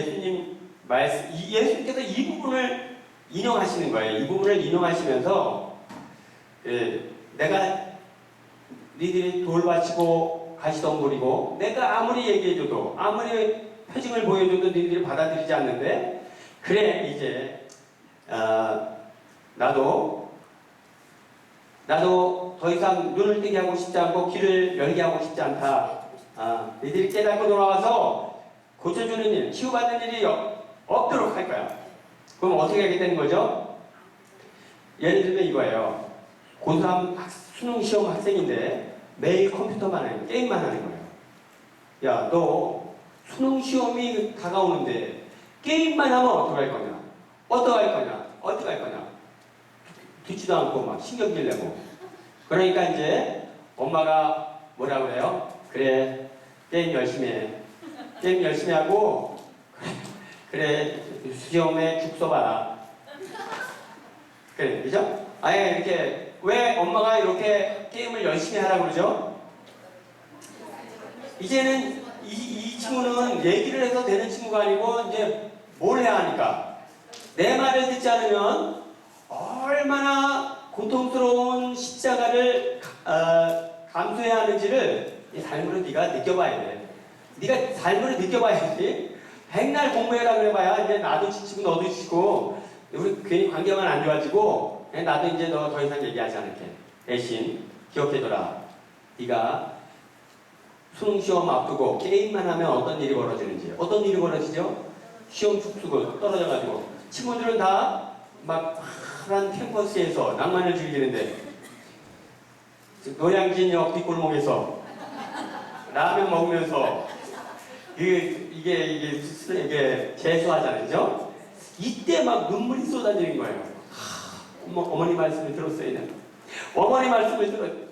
예수님께서 이 부분을 인용하시는 거예요. 이 부분을 인용하시면서 내가 니들이 돌바치고 가시덤불이고 내가 아무리 얘기해줘도 아무리 표징을 보여줘도 니들이 받아들이지 않는데 그래 이제 나도 더 이상 눈을 뜨게 하고 싶지 않고 귀를 열게 하고 싶지 않다. 니들이 깨닫고 돌아와서 고쳐주는 일, 치유받는 일이 없도록 할 거야. 그럼 어떻게 하게 되는 거죠? 예를 들면 이거예요. 고3 수능 시험 학생인데 매일 컴퓨터만 하는 게임만 하는 거예요. 야, 너 수능 시험이 다가오는데 게임만 하면 어떡할 거냐? 어떡할 거냐? 듣지도 않고 막 신경질 내고. 그러니까 이제 엄마가 뭐라 그래요? 그래, 게임 열심히 해. 게임 열심히 하고 그래, 시험에 죽 써봐라. 그래, 그죠? 아예 이렇게 왜 엄마가 이렇게 게임을 열심히 하라고 그러죠? 이제는 이 친구는 얘기를 해서 되는 친구가 아니고 이제 뭘 해야 하니까 내 말을 듣지 않으면 얼마나 고통스러운 십자가를 감수해야 하는지를 이 삶으로 네가 느껴봐야 돼. 네가 삶으로 느껴봐야지. 백날 공부해라 그래봐야 이제 나도 지치고 너도 지치고 우리 괜히 관계만 안 좋아지고 나도 이제 너 더 이상 얘기하지 않을게. 대신 기억해둬라. 네가 수능 시험 앞두고 게임만 하면 어떤 일이 벌어지는지. 어떤 일이 벌어지죠? 시험 죽수고 떨어져가지고 친구들은 다 막 파란 캠퍼스에서 낭만을 즐기는데 노량진역 뒷골목에서 라면 먹으면서 이게 재수하잖아요, 그죠? 이때 막 눈물이 쏟아지는 거예요. 어머니 말씀을 들었어야 되나? 어머니 말씀을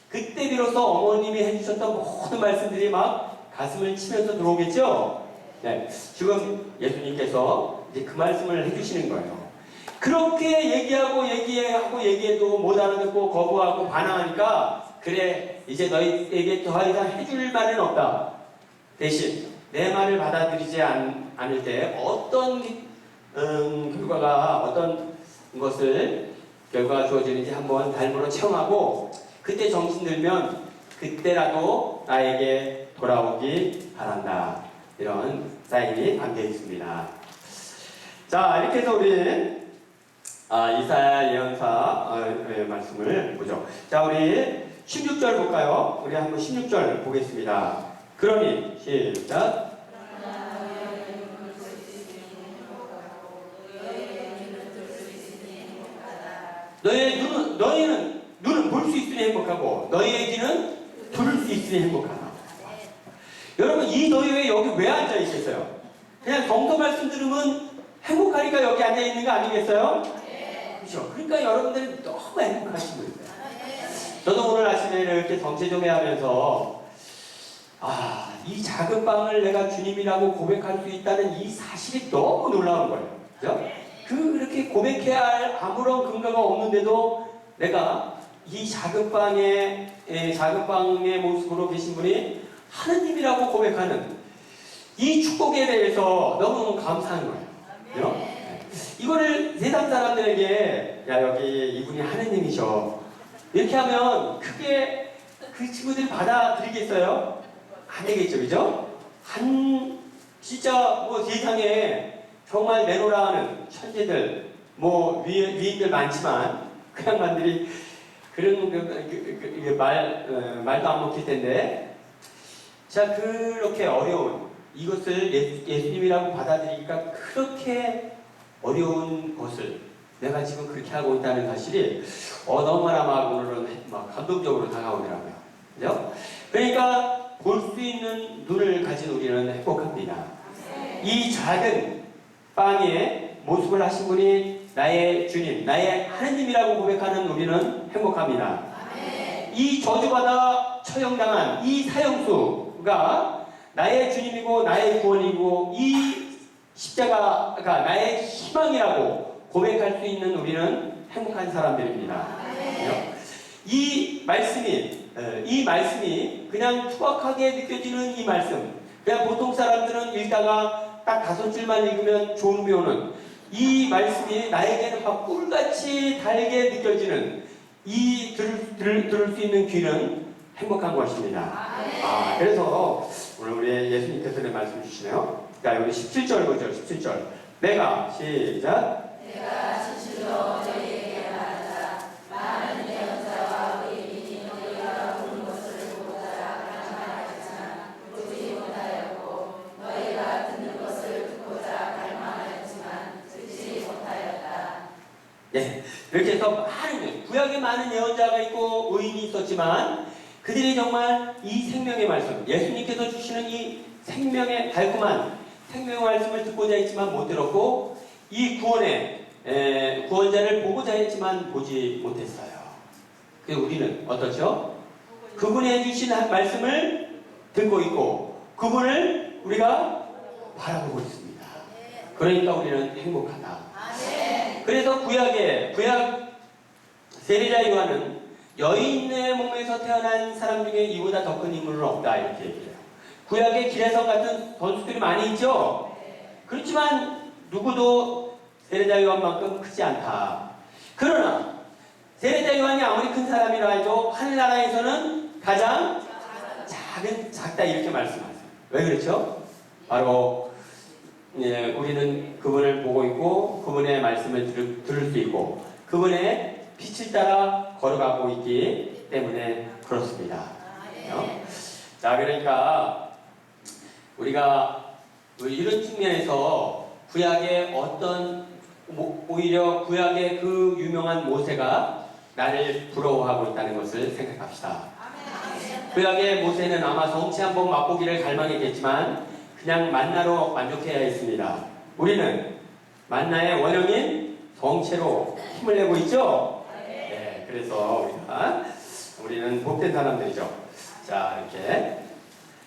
그때 비로소 어머님이 해주셨던 모든 말씀들이 막 가슴을 치면서 들어오겠죠? 네, 지금 예수님께서 이제 그 말씀을 해주시는 거예요. 그렇게 얘기해도 못 알아듣고 거부하고 반항하니까 그래 이제 너희에게 더 이상 해줄 말은 없다. 대신 내 말을 받아들이지 않을 때 어떤 결과가 주어지는지 한번 삶으로 체험하고 그때 정신 들면 그때라도 나에게 돌아오기 바란다. 이런 사인이 담겨 있습니다. 자, 이렇게 해서 우리 이사야 예언사 말씀을 보죠. 자, 우리 16절 볼까요? 우리 한번 16절 보겠습니다. 그러니 시작. 너희는 눈은 볼 수 있으니 행복하고 너희의 귀는 들을 수 있으니 행복하다. 여러분 이 너희 왜 여기 왜 앉아 있겠어요? 그냥 성도 말씀 들으면 행복하니까 여기 앉아 있는 거 아니겠어요? 그렇죠. 그러니까 여러분들이 너무 행복하시고 있어요. 저도 오늘 아침에 이렇게 정체조회 하면서 이 작은 빵을 내가 주님이라고 고백할 수 있다는 이 사실이 너무 놀라운 거예요. 그죠? 그렇게 고백해야 할 아무런 근거가 없는데도 내가 이 작은 빵의 모습으로 계신 분이 하느님이라고 고백하는 이 축복에 대해서 너무너무 감사한 거예요. 그죠? 이거를 세상 사람들에게 야 여기 이분이 하느님이셔 이렇게 하면 크게 그 친구들이 받아들이겠어요? 안 되겠죠, 그죠? 진짜 세상에 정말 내놓으라 하는 천재들, 위인들 많지만 그 양반들이 그런 말도 안 먹힐 텐데 자 그렇게 어려운 이것을 예수님이라고 받아들이기가 그렇게 어려운 것을 내가 지금 그렇게 하고 있다는 사실이 너무나 막 오늘은 막 감동적으로 다가오더라고요. 그죠? 그러니까 볼 수 있는 눈을 가진 우리는 행복합니다. 이 작은 빵의 모습을 하신 분이 나의 주님, 나의 하느님이라고 고백하는 우리는 행복합니다. 이 저주받아 처형당한 이 사형수가 나의 주님이고 나의 구원이고 이 십자가가 나의 희망이라고 고백할 수 있는 우리는 행복한 사람들입니다. 이 말씀이 그냥 투박하게 느껴지는 이 말씀, 그냥 보통 사람들은 읽다가 딱 5줄만 읽으면 좋은 배우는 이 말씀이 나에게는 막 꿀같이 달게 느껴지는 이 들을 수 있는 귀는 행복한 것입니다. 그래서 오늘 우리 예수님께서는 말씀 주시네요. 자, 여기 17절 보죠. 17절. 내가 시작. 내가 진실로 너희에게 말한다. 많은 예언자와 의인이 너희가 보는 것을 보고자 갈망하였지만 보지 못하였고 너희가 듣는 것을 듣고자 갈망하였지만 듣지 못하였다. 네, 이렇게 해서 구약에 많은 예언자가 있고 의인이 있었지만 그들이 정말 이 생명의 말씀, 예수님께서 주시는 이 생명의 달콤한 생명의 말씀을 듣고자 했지만 못 들었고 이 구원자를 보고자 했지만 보지 못했어요. 그래서 우리는 어떻죠? 그분이 해주신 말씀을 듣고 있고 그분을 우리가 바라보고 있습니다. 그러니까 우리는 행복하다. 그래서 구약 세례자 요한은 여인의 몸에서 태어난 사람 중에 이보다 더 큰 인물은 없다 이렇게 얘기해요. 구약에 기래성 같은 선수들이 많이 있죠. 그렇지만 누구도 세례자 요한만큼 크지 않다. 그러나 세례자 요한이 아무리 큰 사람이라 해도 하늘나라에서는 가장 작다 이렇게 말씀하세요. 왜 그렇죠? 바로 우리는 그분을 보고 있고 그분의 말씀을 들을 수 있고 그분의 빛을 따라 걸어가고 있기 때문에 그렇습니다. 자, 그러니까 우리가 이런 측면에서 구약의 오히려 구약의 그 유명한 모세가 나를 부러워하고 있다는 것을 생각합시다. 구약의 모세는 아마 성취 한번 맛보기를 갈망했겠지만 그냥 만나로 만족해야 했습니다. 우리는 만나의 원형인 성체로 힘을 내고 있죠? 네, 그래서 우리는 복된 사람들이죠. 자, 이렇게.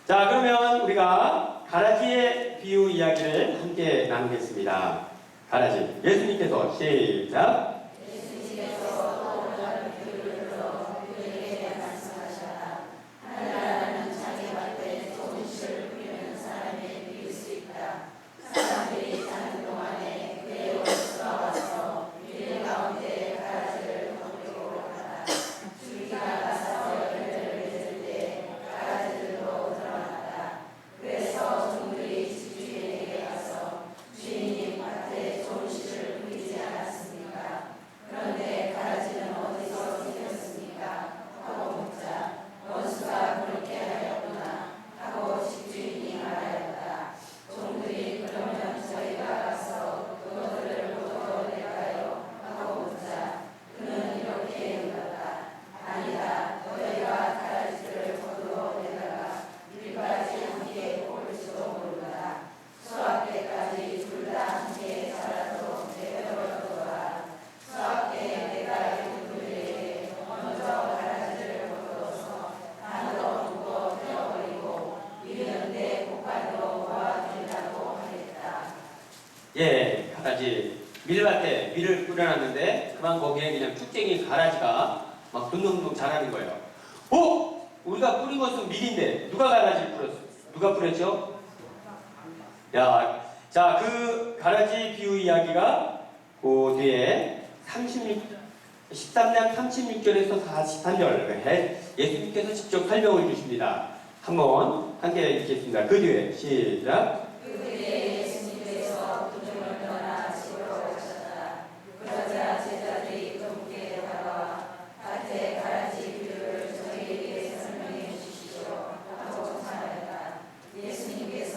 자, 그러면 우리가 가라지의 비유 이야기를 함께 나누겠습니다. 가라지. 예수님께서 시작. 예, 가라지. 밀밭에 밀을 뿌려놨는데 그만 거기에 그냥 쭉쟁이 가라지가 막 둥둥둥 자라는 거예요. 우리가 뿌린 것은 밀인데 누가 가라지를 뿌렸어? 누가 뿌렸죠? 야, 자, 그 가라지 비유 이야기가 그 뒤에 13장 36절에서 43절 예수님께서 직접 설명을 주십니다. 한번 함께 읽겠습니다. 그 뒤에 시작.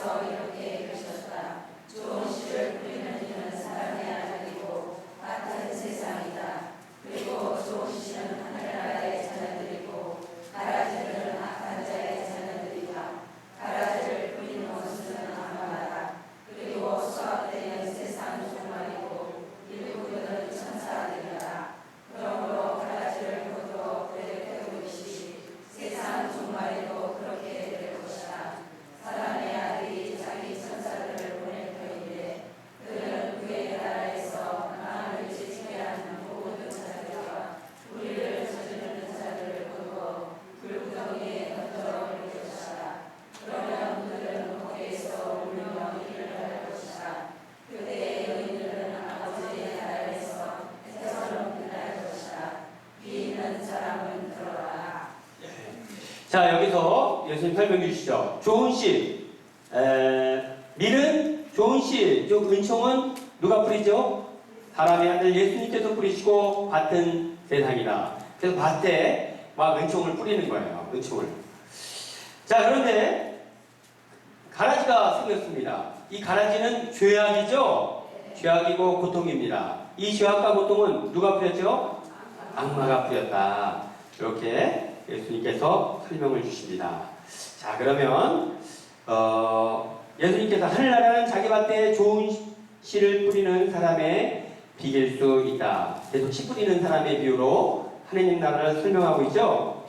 이렇게 이르셨다. 좋은 씨를 뿌리는 이는 사람이 아니고 밭은 자, 여기서 예수님 설명해 주시죠. 좋은 씨, 밀은 좋은 씨, 은총은 누가 뿌리죠? 사람의 아들 예수님께서 뿌리시고 밭은 세상이다. 그래서 밭에 막 은총을 뿌리는 거예요. 은총을. 자, 그런데 가라지가 생겼습니다. 이 가라지는 죄악이죠? 죄악이고 고통입니다. 이 죄악과 고통은 누가 뿌렸죠? 악마가 뿌렸다. 이렇게 예수님께서 설명을 주십니다. 자, 그러면 예수님께서 하늘나라는 자기 밭에 좋은 씨를 뿌리는 사람의 비길 수 있다. 계속 씨 뿌리는 사람의 비유로 하느님 나라를 설명하고 있죠.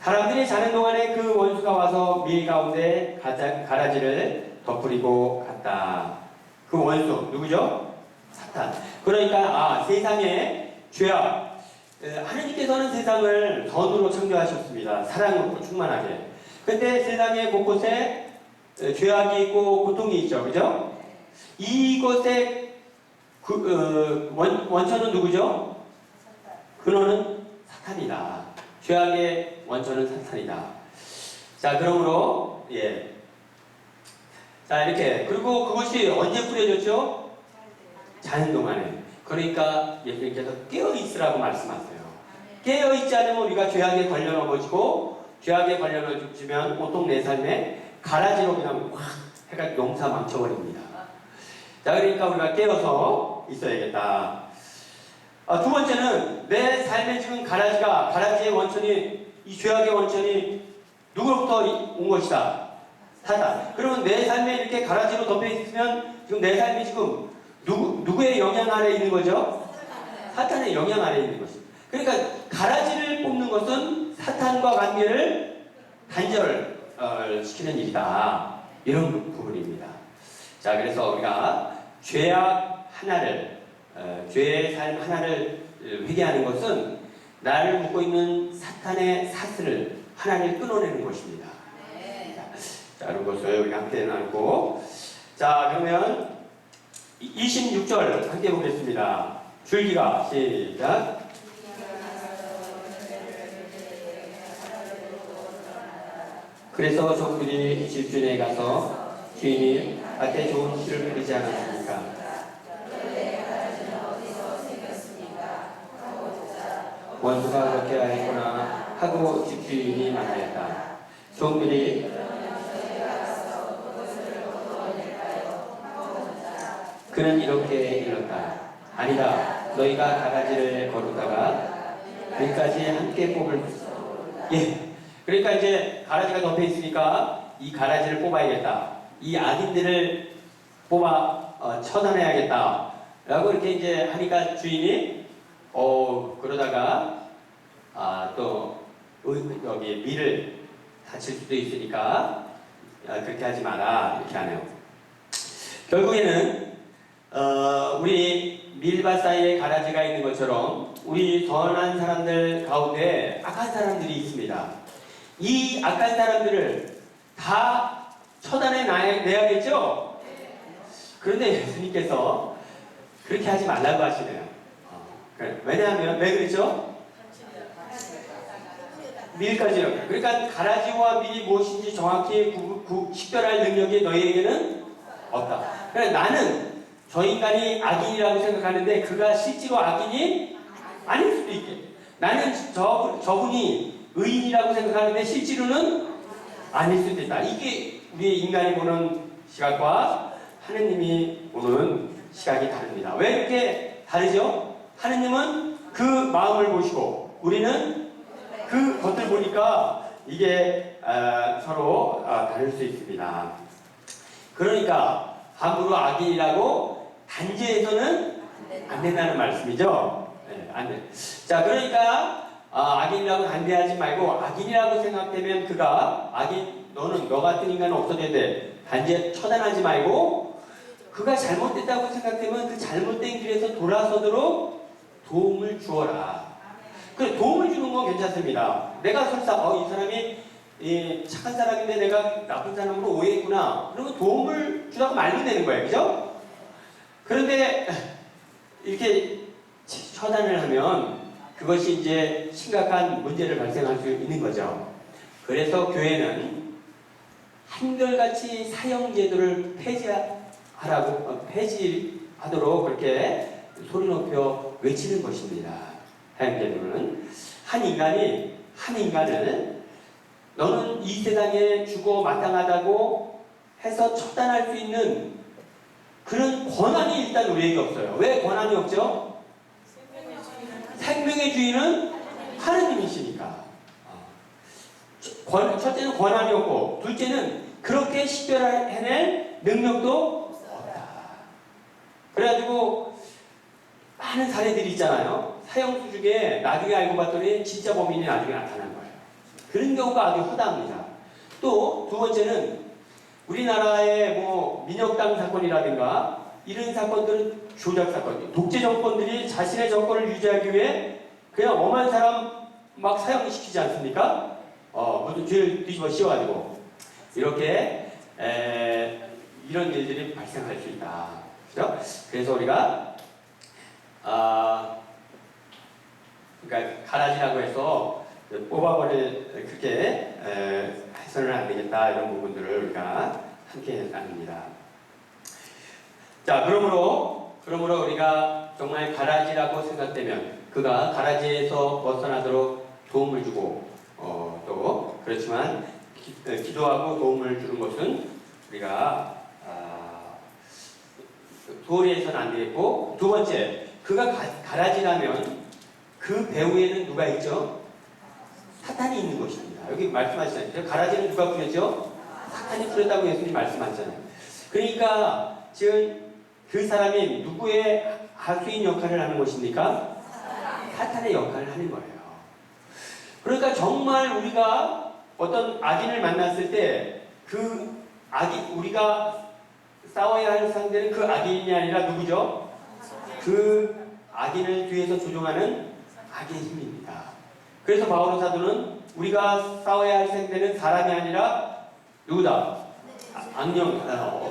사람들이 자는 동안에 그 원수가 와서 밀 가운데 가라지를 덧뿌리고 갔다. 그 원수 누구죠? 사탄. 그러니까 세상에 죄악. 하느님께서는 세상을 선으로 창조하셨습니다. 사랑으로 충만하게. 근데 세상의 곳곳에 죄악이 있고 고통이 있죠. 그죠? 이곳에 원천은 누구죠? 근원은 사탄이다. 죄악의 원천은 사탄이다. 자, 그러므로 자, 이렇게 그리고 그것이 언제 뿌려졌죠? 자는 동안에. 그러니까 예수님께서 깨어 있으라고 말씀하세요. 깨어 있지 않으면 우리가 죄악에 걸려 넘어지고 죄악에 걸려 넘어지면 보통 내 삶에 가라지로 그냥 확 해가 용사 망쳐버립니다. 자, 그러니까 우리가 깨어서 있어야겠다. 두 번째는 내 삶에 지금 가라지의 원천이, 이 죄악의 원천이 누구로부터 온 것이다. 사탄. 그러면 내 삶에 이렇게 가라지로 덮여 있으면 지금 내 삶이 지금 누구의 영향 아래 있는 거죠? 사탄의 영향 아래 있는 것입니다. 그러니까 가라지를 뽑는 것은 사탄과 관계를 단절시키는 일이다. 이런 부분입니다. 자, 그래서 우리가 죄악 하나를, 죄의 삶 하나를 회개하는 것은 나를 묶고 있는 사탄의 사슬을 하나를 끊어내는 것입니다. 자, 그런 것을 우리 함께 나누고, 자, 그러면 26절 함께 보겠습니다. 줄기가 시작. 그래서 종들이 집주인에 가서 주인이 밭에 좋은 씨를 뿌리지 않았습니까? 원수가 그렇게 하였구나 하고 집주인이 말하였다. 종들이 그는 이렇게 일렀다. 아니다. 너희가 가라지를 거두다가 밀까지 함께 뽑을 그러니까 이제 가라지가 덮여 있으니까 이 가라지를 뽑아야겠다. 이 악인들을 뽑아 처단해야겠다. 라고 이렇게 이제 하니까 주인이 그러다가 또 여기 밀을 다칠 수도 있으니까 그렇게 하지 마라 이렇게 하네요. 결국에는 우리 밀밭 사이에 가라지가 있는 것처럼 우리 선한 사람들 가운데 악한 사람들이 있습니다. 이 악한 사람들을 다 처단해 내야겠죠? 그런데 예수님께서 그렇게 하지 말라고 하시네요. 왜냐하면 왜 그랬죠? 밀까지요. 그러니까 가라지와 밀이 무엇인지 정확히 식별할 능력이 너희에게는 없다. 그러니까 나는 저 인간이 악인이라고 생각하는데 그가 실제로 악인이 아닐 수도 있겠다. 나는 저분이 의인이라고 생각하는데 실제로는 아닐 수도 있다. 이게 우리 인간이 보는 시각과 하느님이 보는 시각이 다릅니다. 왜 이렇게 다르죠? 하느님은 그 마음을 보시고 우리는 그 겉을 보니까 이게 서로 다를 수 있습니다. 그러니까 함부로 악인이라고 단죄해서는 안 된다는 말씀이죠. 네, 안 돼. 자, 그러니까 악인이라고 단죄하지 말고 악인이라고 생각되면 너는 너 같은 인간은 없어져야 돼. 단죄 처단하지 말고 그가 잘못됐다고 생각되면 그 잘못된 길에서 돌아서도록 도움을 주어라. 그 도움을 주는 건 괜찮습니다. 내가 설사 이 사람이 착한 사람인데 내가 나쁜 사람으로 오해했구나. 그러면 도움을 주라고 말면 되는 거예요. 그죠? 그런데 이렇게 처단을 하면 그것이 이제 심각한 문제를 발생할 수 있는 거죠. 그래서 교회는 한결같이 사형제도를 폐지하도록 그렇게 소리 높여 외치는 것입니다. 사형제도는 한 인간을 너는 이 세상에 주고 마땅하다고 해서 처단할 수 있는 그런 권한이 일단 우리에게 없어요. 왜 권한이 없죠? 생명의 주인은 하느님이시니까. 첫째는 권한이 없고, 둘째는 그렇게 식별해낼 능력도 없다. 그래가지고 많은 사례들이 있잖아요. 사형수 중에 나중에 알고 봤더니 진짜 범인이 나중에 나타난 거예요. 그런 경우가 아주 허다합니다. 또 두 번째는 우리나라의 뭐 민혁당 사건이라든가 이런 사건들은 조작 사건, 독재 정권들이 자신의 정권을 유지하기 위해 그냥 엄한 사람 막 사형시키지 않습니까? 무슨 죄를 뒤집어 씌워가지고 이렇게 이런 일들이 발생할 수 있다. 그죠? 그래서 우리가 그러니까 가라지라고 해서 뽑아버릴 그렇게 해서는 안 되겠다 이런 부분들을 우리가 함께 나눕니다. 자, 그러므로 우리가 정말 가라지라고 생각되면 그가 가라지에서 벗어나도록 도움을 주고 또 그렇지만 기도하고 도움을 주는 것은 우리가 도리 해서는 안 되겠고, 두 번째 그가 가라지라면 그 배후에는 누가 있죠? 사탄이 있는 것입니다. 여기 말씀하시잖아요. 가라지는 누가 뿌렸죠? 사탄이 뿌렸다고 예수님 말씀하셨잖아요. 그러니까 지금 그 사람이 누구의 하수인 역할을 하는 것입니까? 사탄의 역할을 하는 거예요. 그러니까 정말 우리가 어떤 악인을 만났을 때 그 우리가 싸워야 할 상대는 그 악인이 아니라 누구죠? 그 악인을 뒤에서 조종하는 악의 힘입니다. 그래서 바오로 사도는 우리가 싸워야 할 상대는 사람이 아니라 누구다?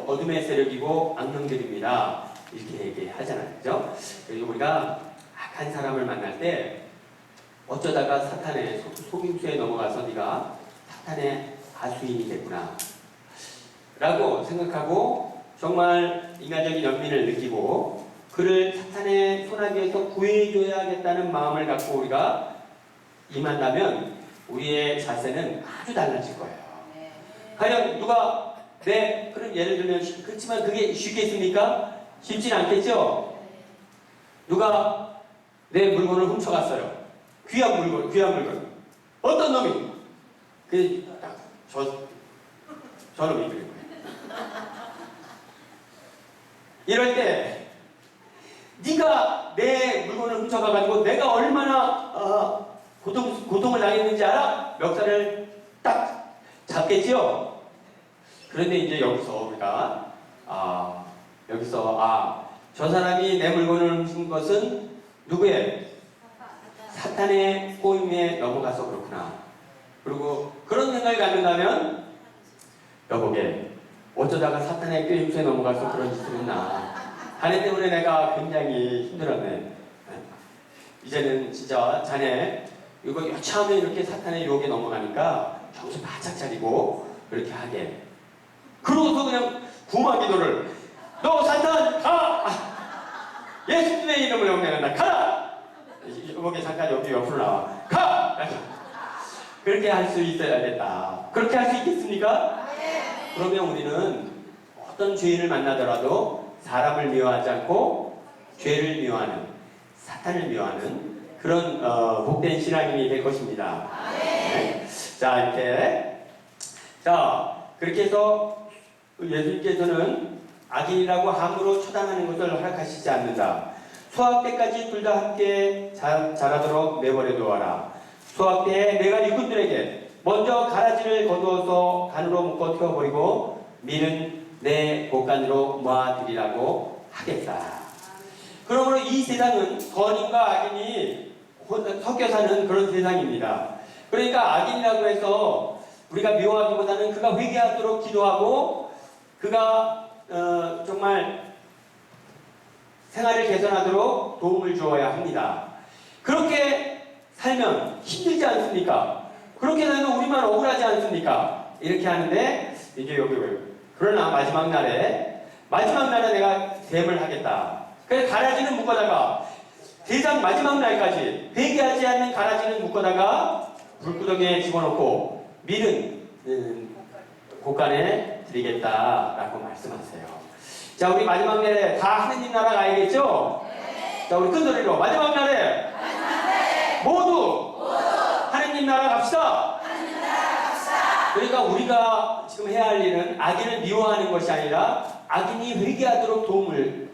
어둠의 세력이고 악령들입니다. 이렇게 얘기하잖아요. 그죠? 그래서 우리가 악한 사람을 만날 때 어쩌다가 사탄의 속임수에 넘어가서 네가 사탄의 하수인이 됐구나 라고 생각하고 정말 인간적인 연민을 느끼고 그를 사탄의 소나기에서 구해줘야겠다는 마음을 갖고 우리가 임한다면 우리의 자세는 아주 달라질 거예요. 과연 누가 그럼 예를 들면 그렇지만 그게 쉽겠습니까? 쉽진 않겠죠? 누가 내 물건을 훔쳐갔어요. 귀한 물건. 어떤 놈이? 저 놈이 그런 거예요. 이럴 때 네가 내 물건을 훔쳐가가지고 내가 얼마나 고통을 당했는지 알아? 멱살을 딱 잡겠지요? 그런데 이제 여기서 우리가 저 사람이 내 물건을 훔친 것은 누구의? 사탄의 꼬임에 넘어가서 그렇구나. 그리고 그런 생각이 갖는다면 여보게 어쩌다가 사탄의 꼬임에 넘어가서 그런 짓을 했나. 자네 때문에 내가 굉장히 힘들었네. 이제는 진짜 자네 이거 여차하면 이렇게 사탄의 유혹에 넘어가니까 정신 바짝 차리고 그렇게 하게. 그러고서 그냥 구마 기도를 너 사탄 가! 예수님의 이름으로 명령한다. 가라! 여기 잠깐 여기 옆으로 나와. 가! 그렇게 할 수 있어야겠다. 그렇게 할 수 있겠습니까? 그러면 우리는 어떤 죄인을 만나더라도 사람을 미워하지 않고 죄를 미워하는 사탄을 미워하는 그런 복된 신앙인이 될 것입니다. 네. 그렇게 해서 예수님께서는 악인이라고 함부로 처단하는 것을 허락하시지 않는다. 소학 때까지 둘 다 함께 자라도록 내버려 두어라. 소학 때에 내가 일꾼들에게 먼저 가라지를 거두어서 간으로 묶어 태워버리고 밀은 내 곳간으로 모아드리라고 하겠다. 그러므로 이 세상은 선인과 악인이 섞여 사는 그런 세상입니다. 그러니까 악인이라고 해서 우리가 미워하기보다는 그가 회개하도록 기도하고 그가 정말 생활을 개선하도록 도움을 주어야 합니다. 그렇게 살면 힘들지 않습니까? 그렇게 되면 우리만 억울하지 않습니까? 이렇게 하는데 이게 여기 그러나 마지막 날에 내가 셈을 하겠다. 그래서 가라지는 묶어다가 대장 마지막 날까지 회개하지 않는 가라지는 묶어다가 불구덩이에 집어넣고 밀은 곳간에 드리겠다라고 말씀하세요. 자, 우리 마지막 날에 다 하느님 나라 가야겠죠? 자, 우리 큰 소리로 마지막 날에 모두 하느님 나라 갑시다. 그러니까 우리가 지금 해야 할 일은 악인을 미워하는 것이 아니라 악인이 회개하도록 도움을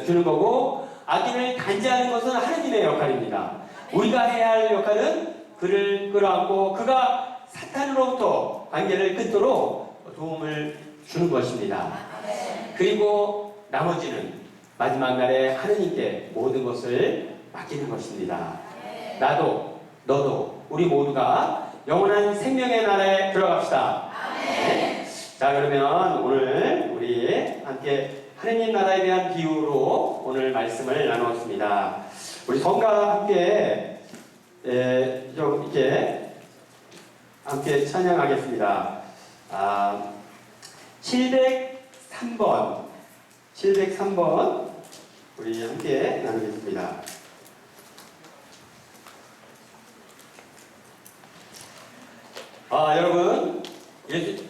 주는 거고, 악인을 단죄하는 것은 하느님의 역할입니다. 우리가 해야 할 역할은 그를 끌어안고 그가 사탄으로부터 관계를 끊도록 도움을 주는 것입니다. 그리고 나머지는 마지막 날에 하느님께 모든 것을 맡기는 것입니다. 나도 너도 우리 모두가 영원한 생명의 나라에 들어갑시다. 네. 자, 그러면 오늘 우리 함께 하느님 나라에 대한 비유로 오늘 말씀을 나누었습니다. 우리 성가 함께 좀 이렇게 함께 찬양하겠습니다. 703번 우리 함께 나누겠습니다. 여러분,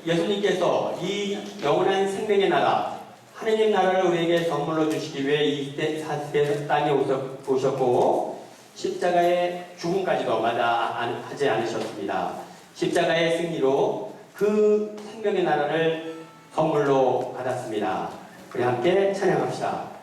예수님께서 이 영원한 생명의 나라, 하느님 나라를 우리에게 선물로 주시기 위해 이 사세 땅에 오셨고 십자가의 죽음까지도 마다하지 않으셨습니다. 십자가의 승리로 그 생명의 나라를 선물로 받았습니다. 우리 함께 찬양합시다.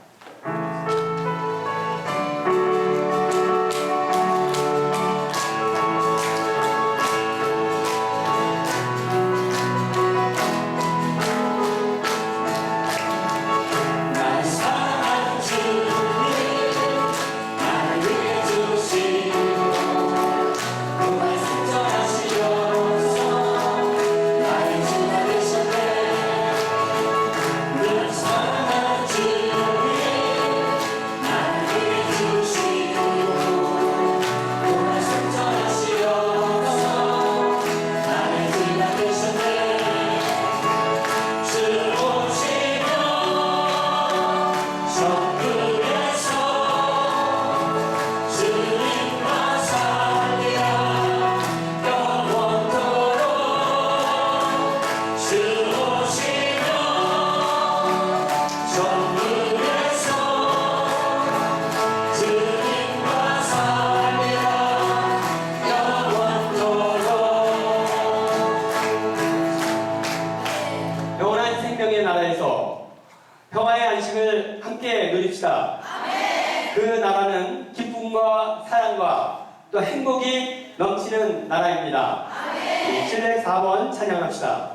평화의 안식을 함께 누립시다. 그 나라는 기쁨과 사랑과 또 행복이 넘치는 나라입니다. 704번 찬양합시다.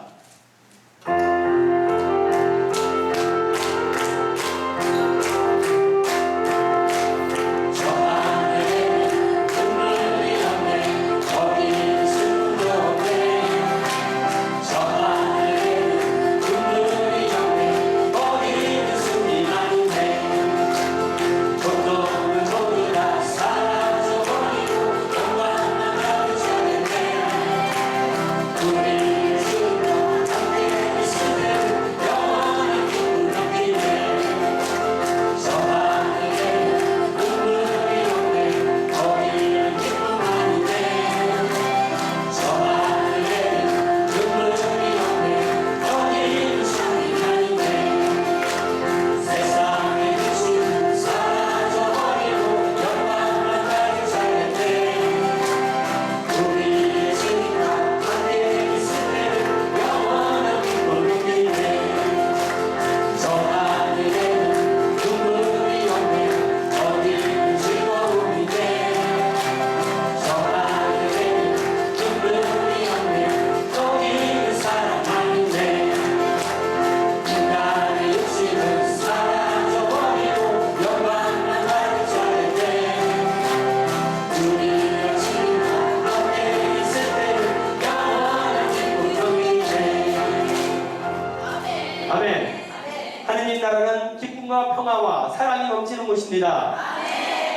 하느님 나라는 기쁨과 평화와 사랑이 넘치는 곳입니다.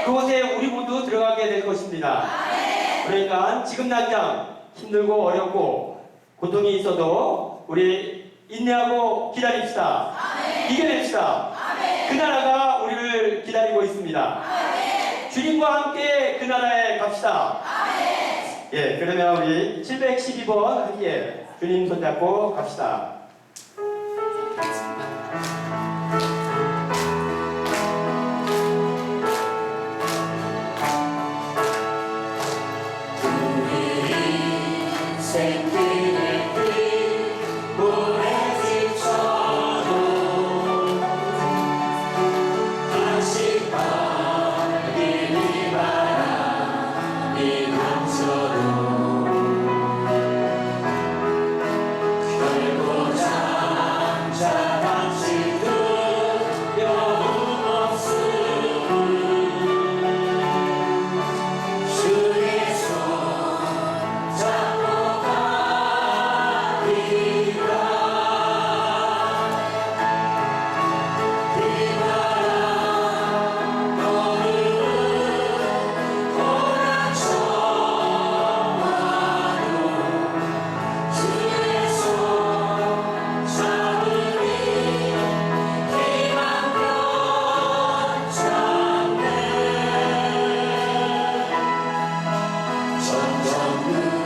그곳에 우리 모두 들어가게 될 것입니다. 그러니까 지금 당장 힘들고 어렵고 고통이 있어도 우리 인내하고 기다립시다. 이겨냅시다. 그 나라가 우리를 기다리고 있습니다. 주님과 함께 그 나라에 갑시다. 예, 그러면 우리 712번 함께 주님 손잡고 갑시다. 점점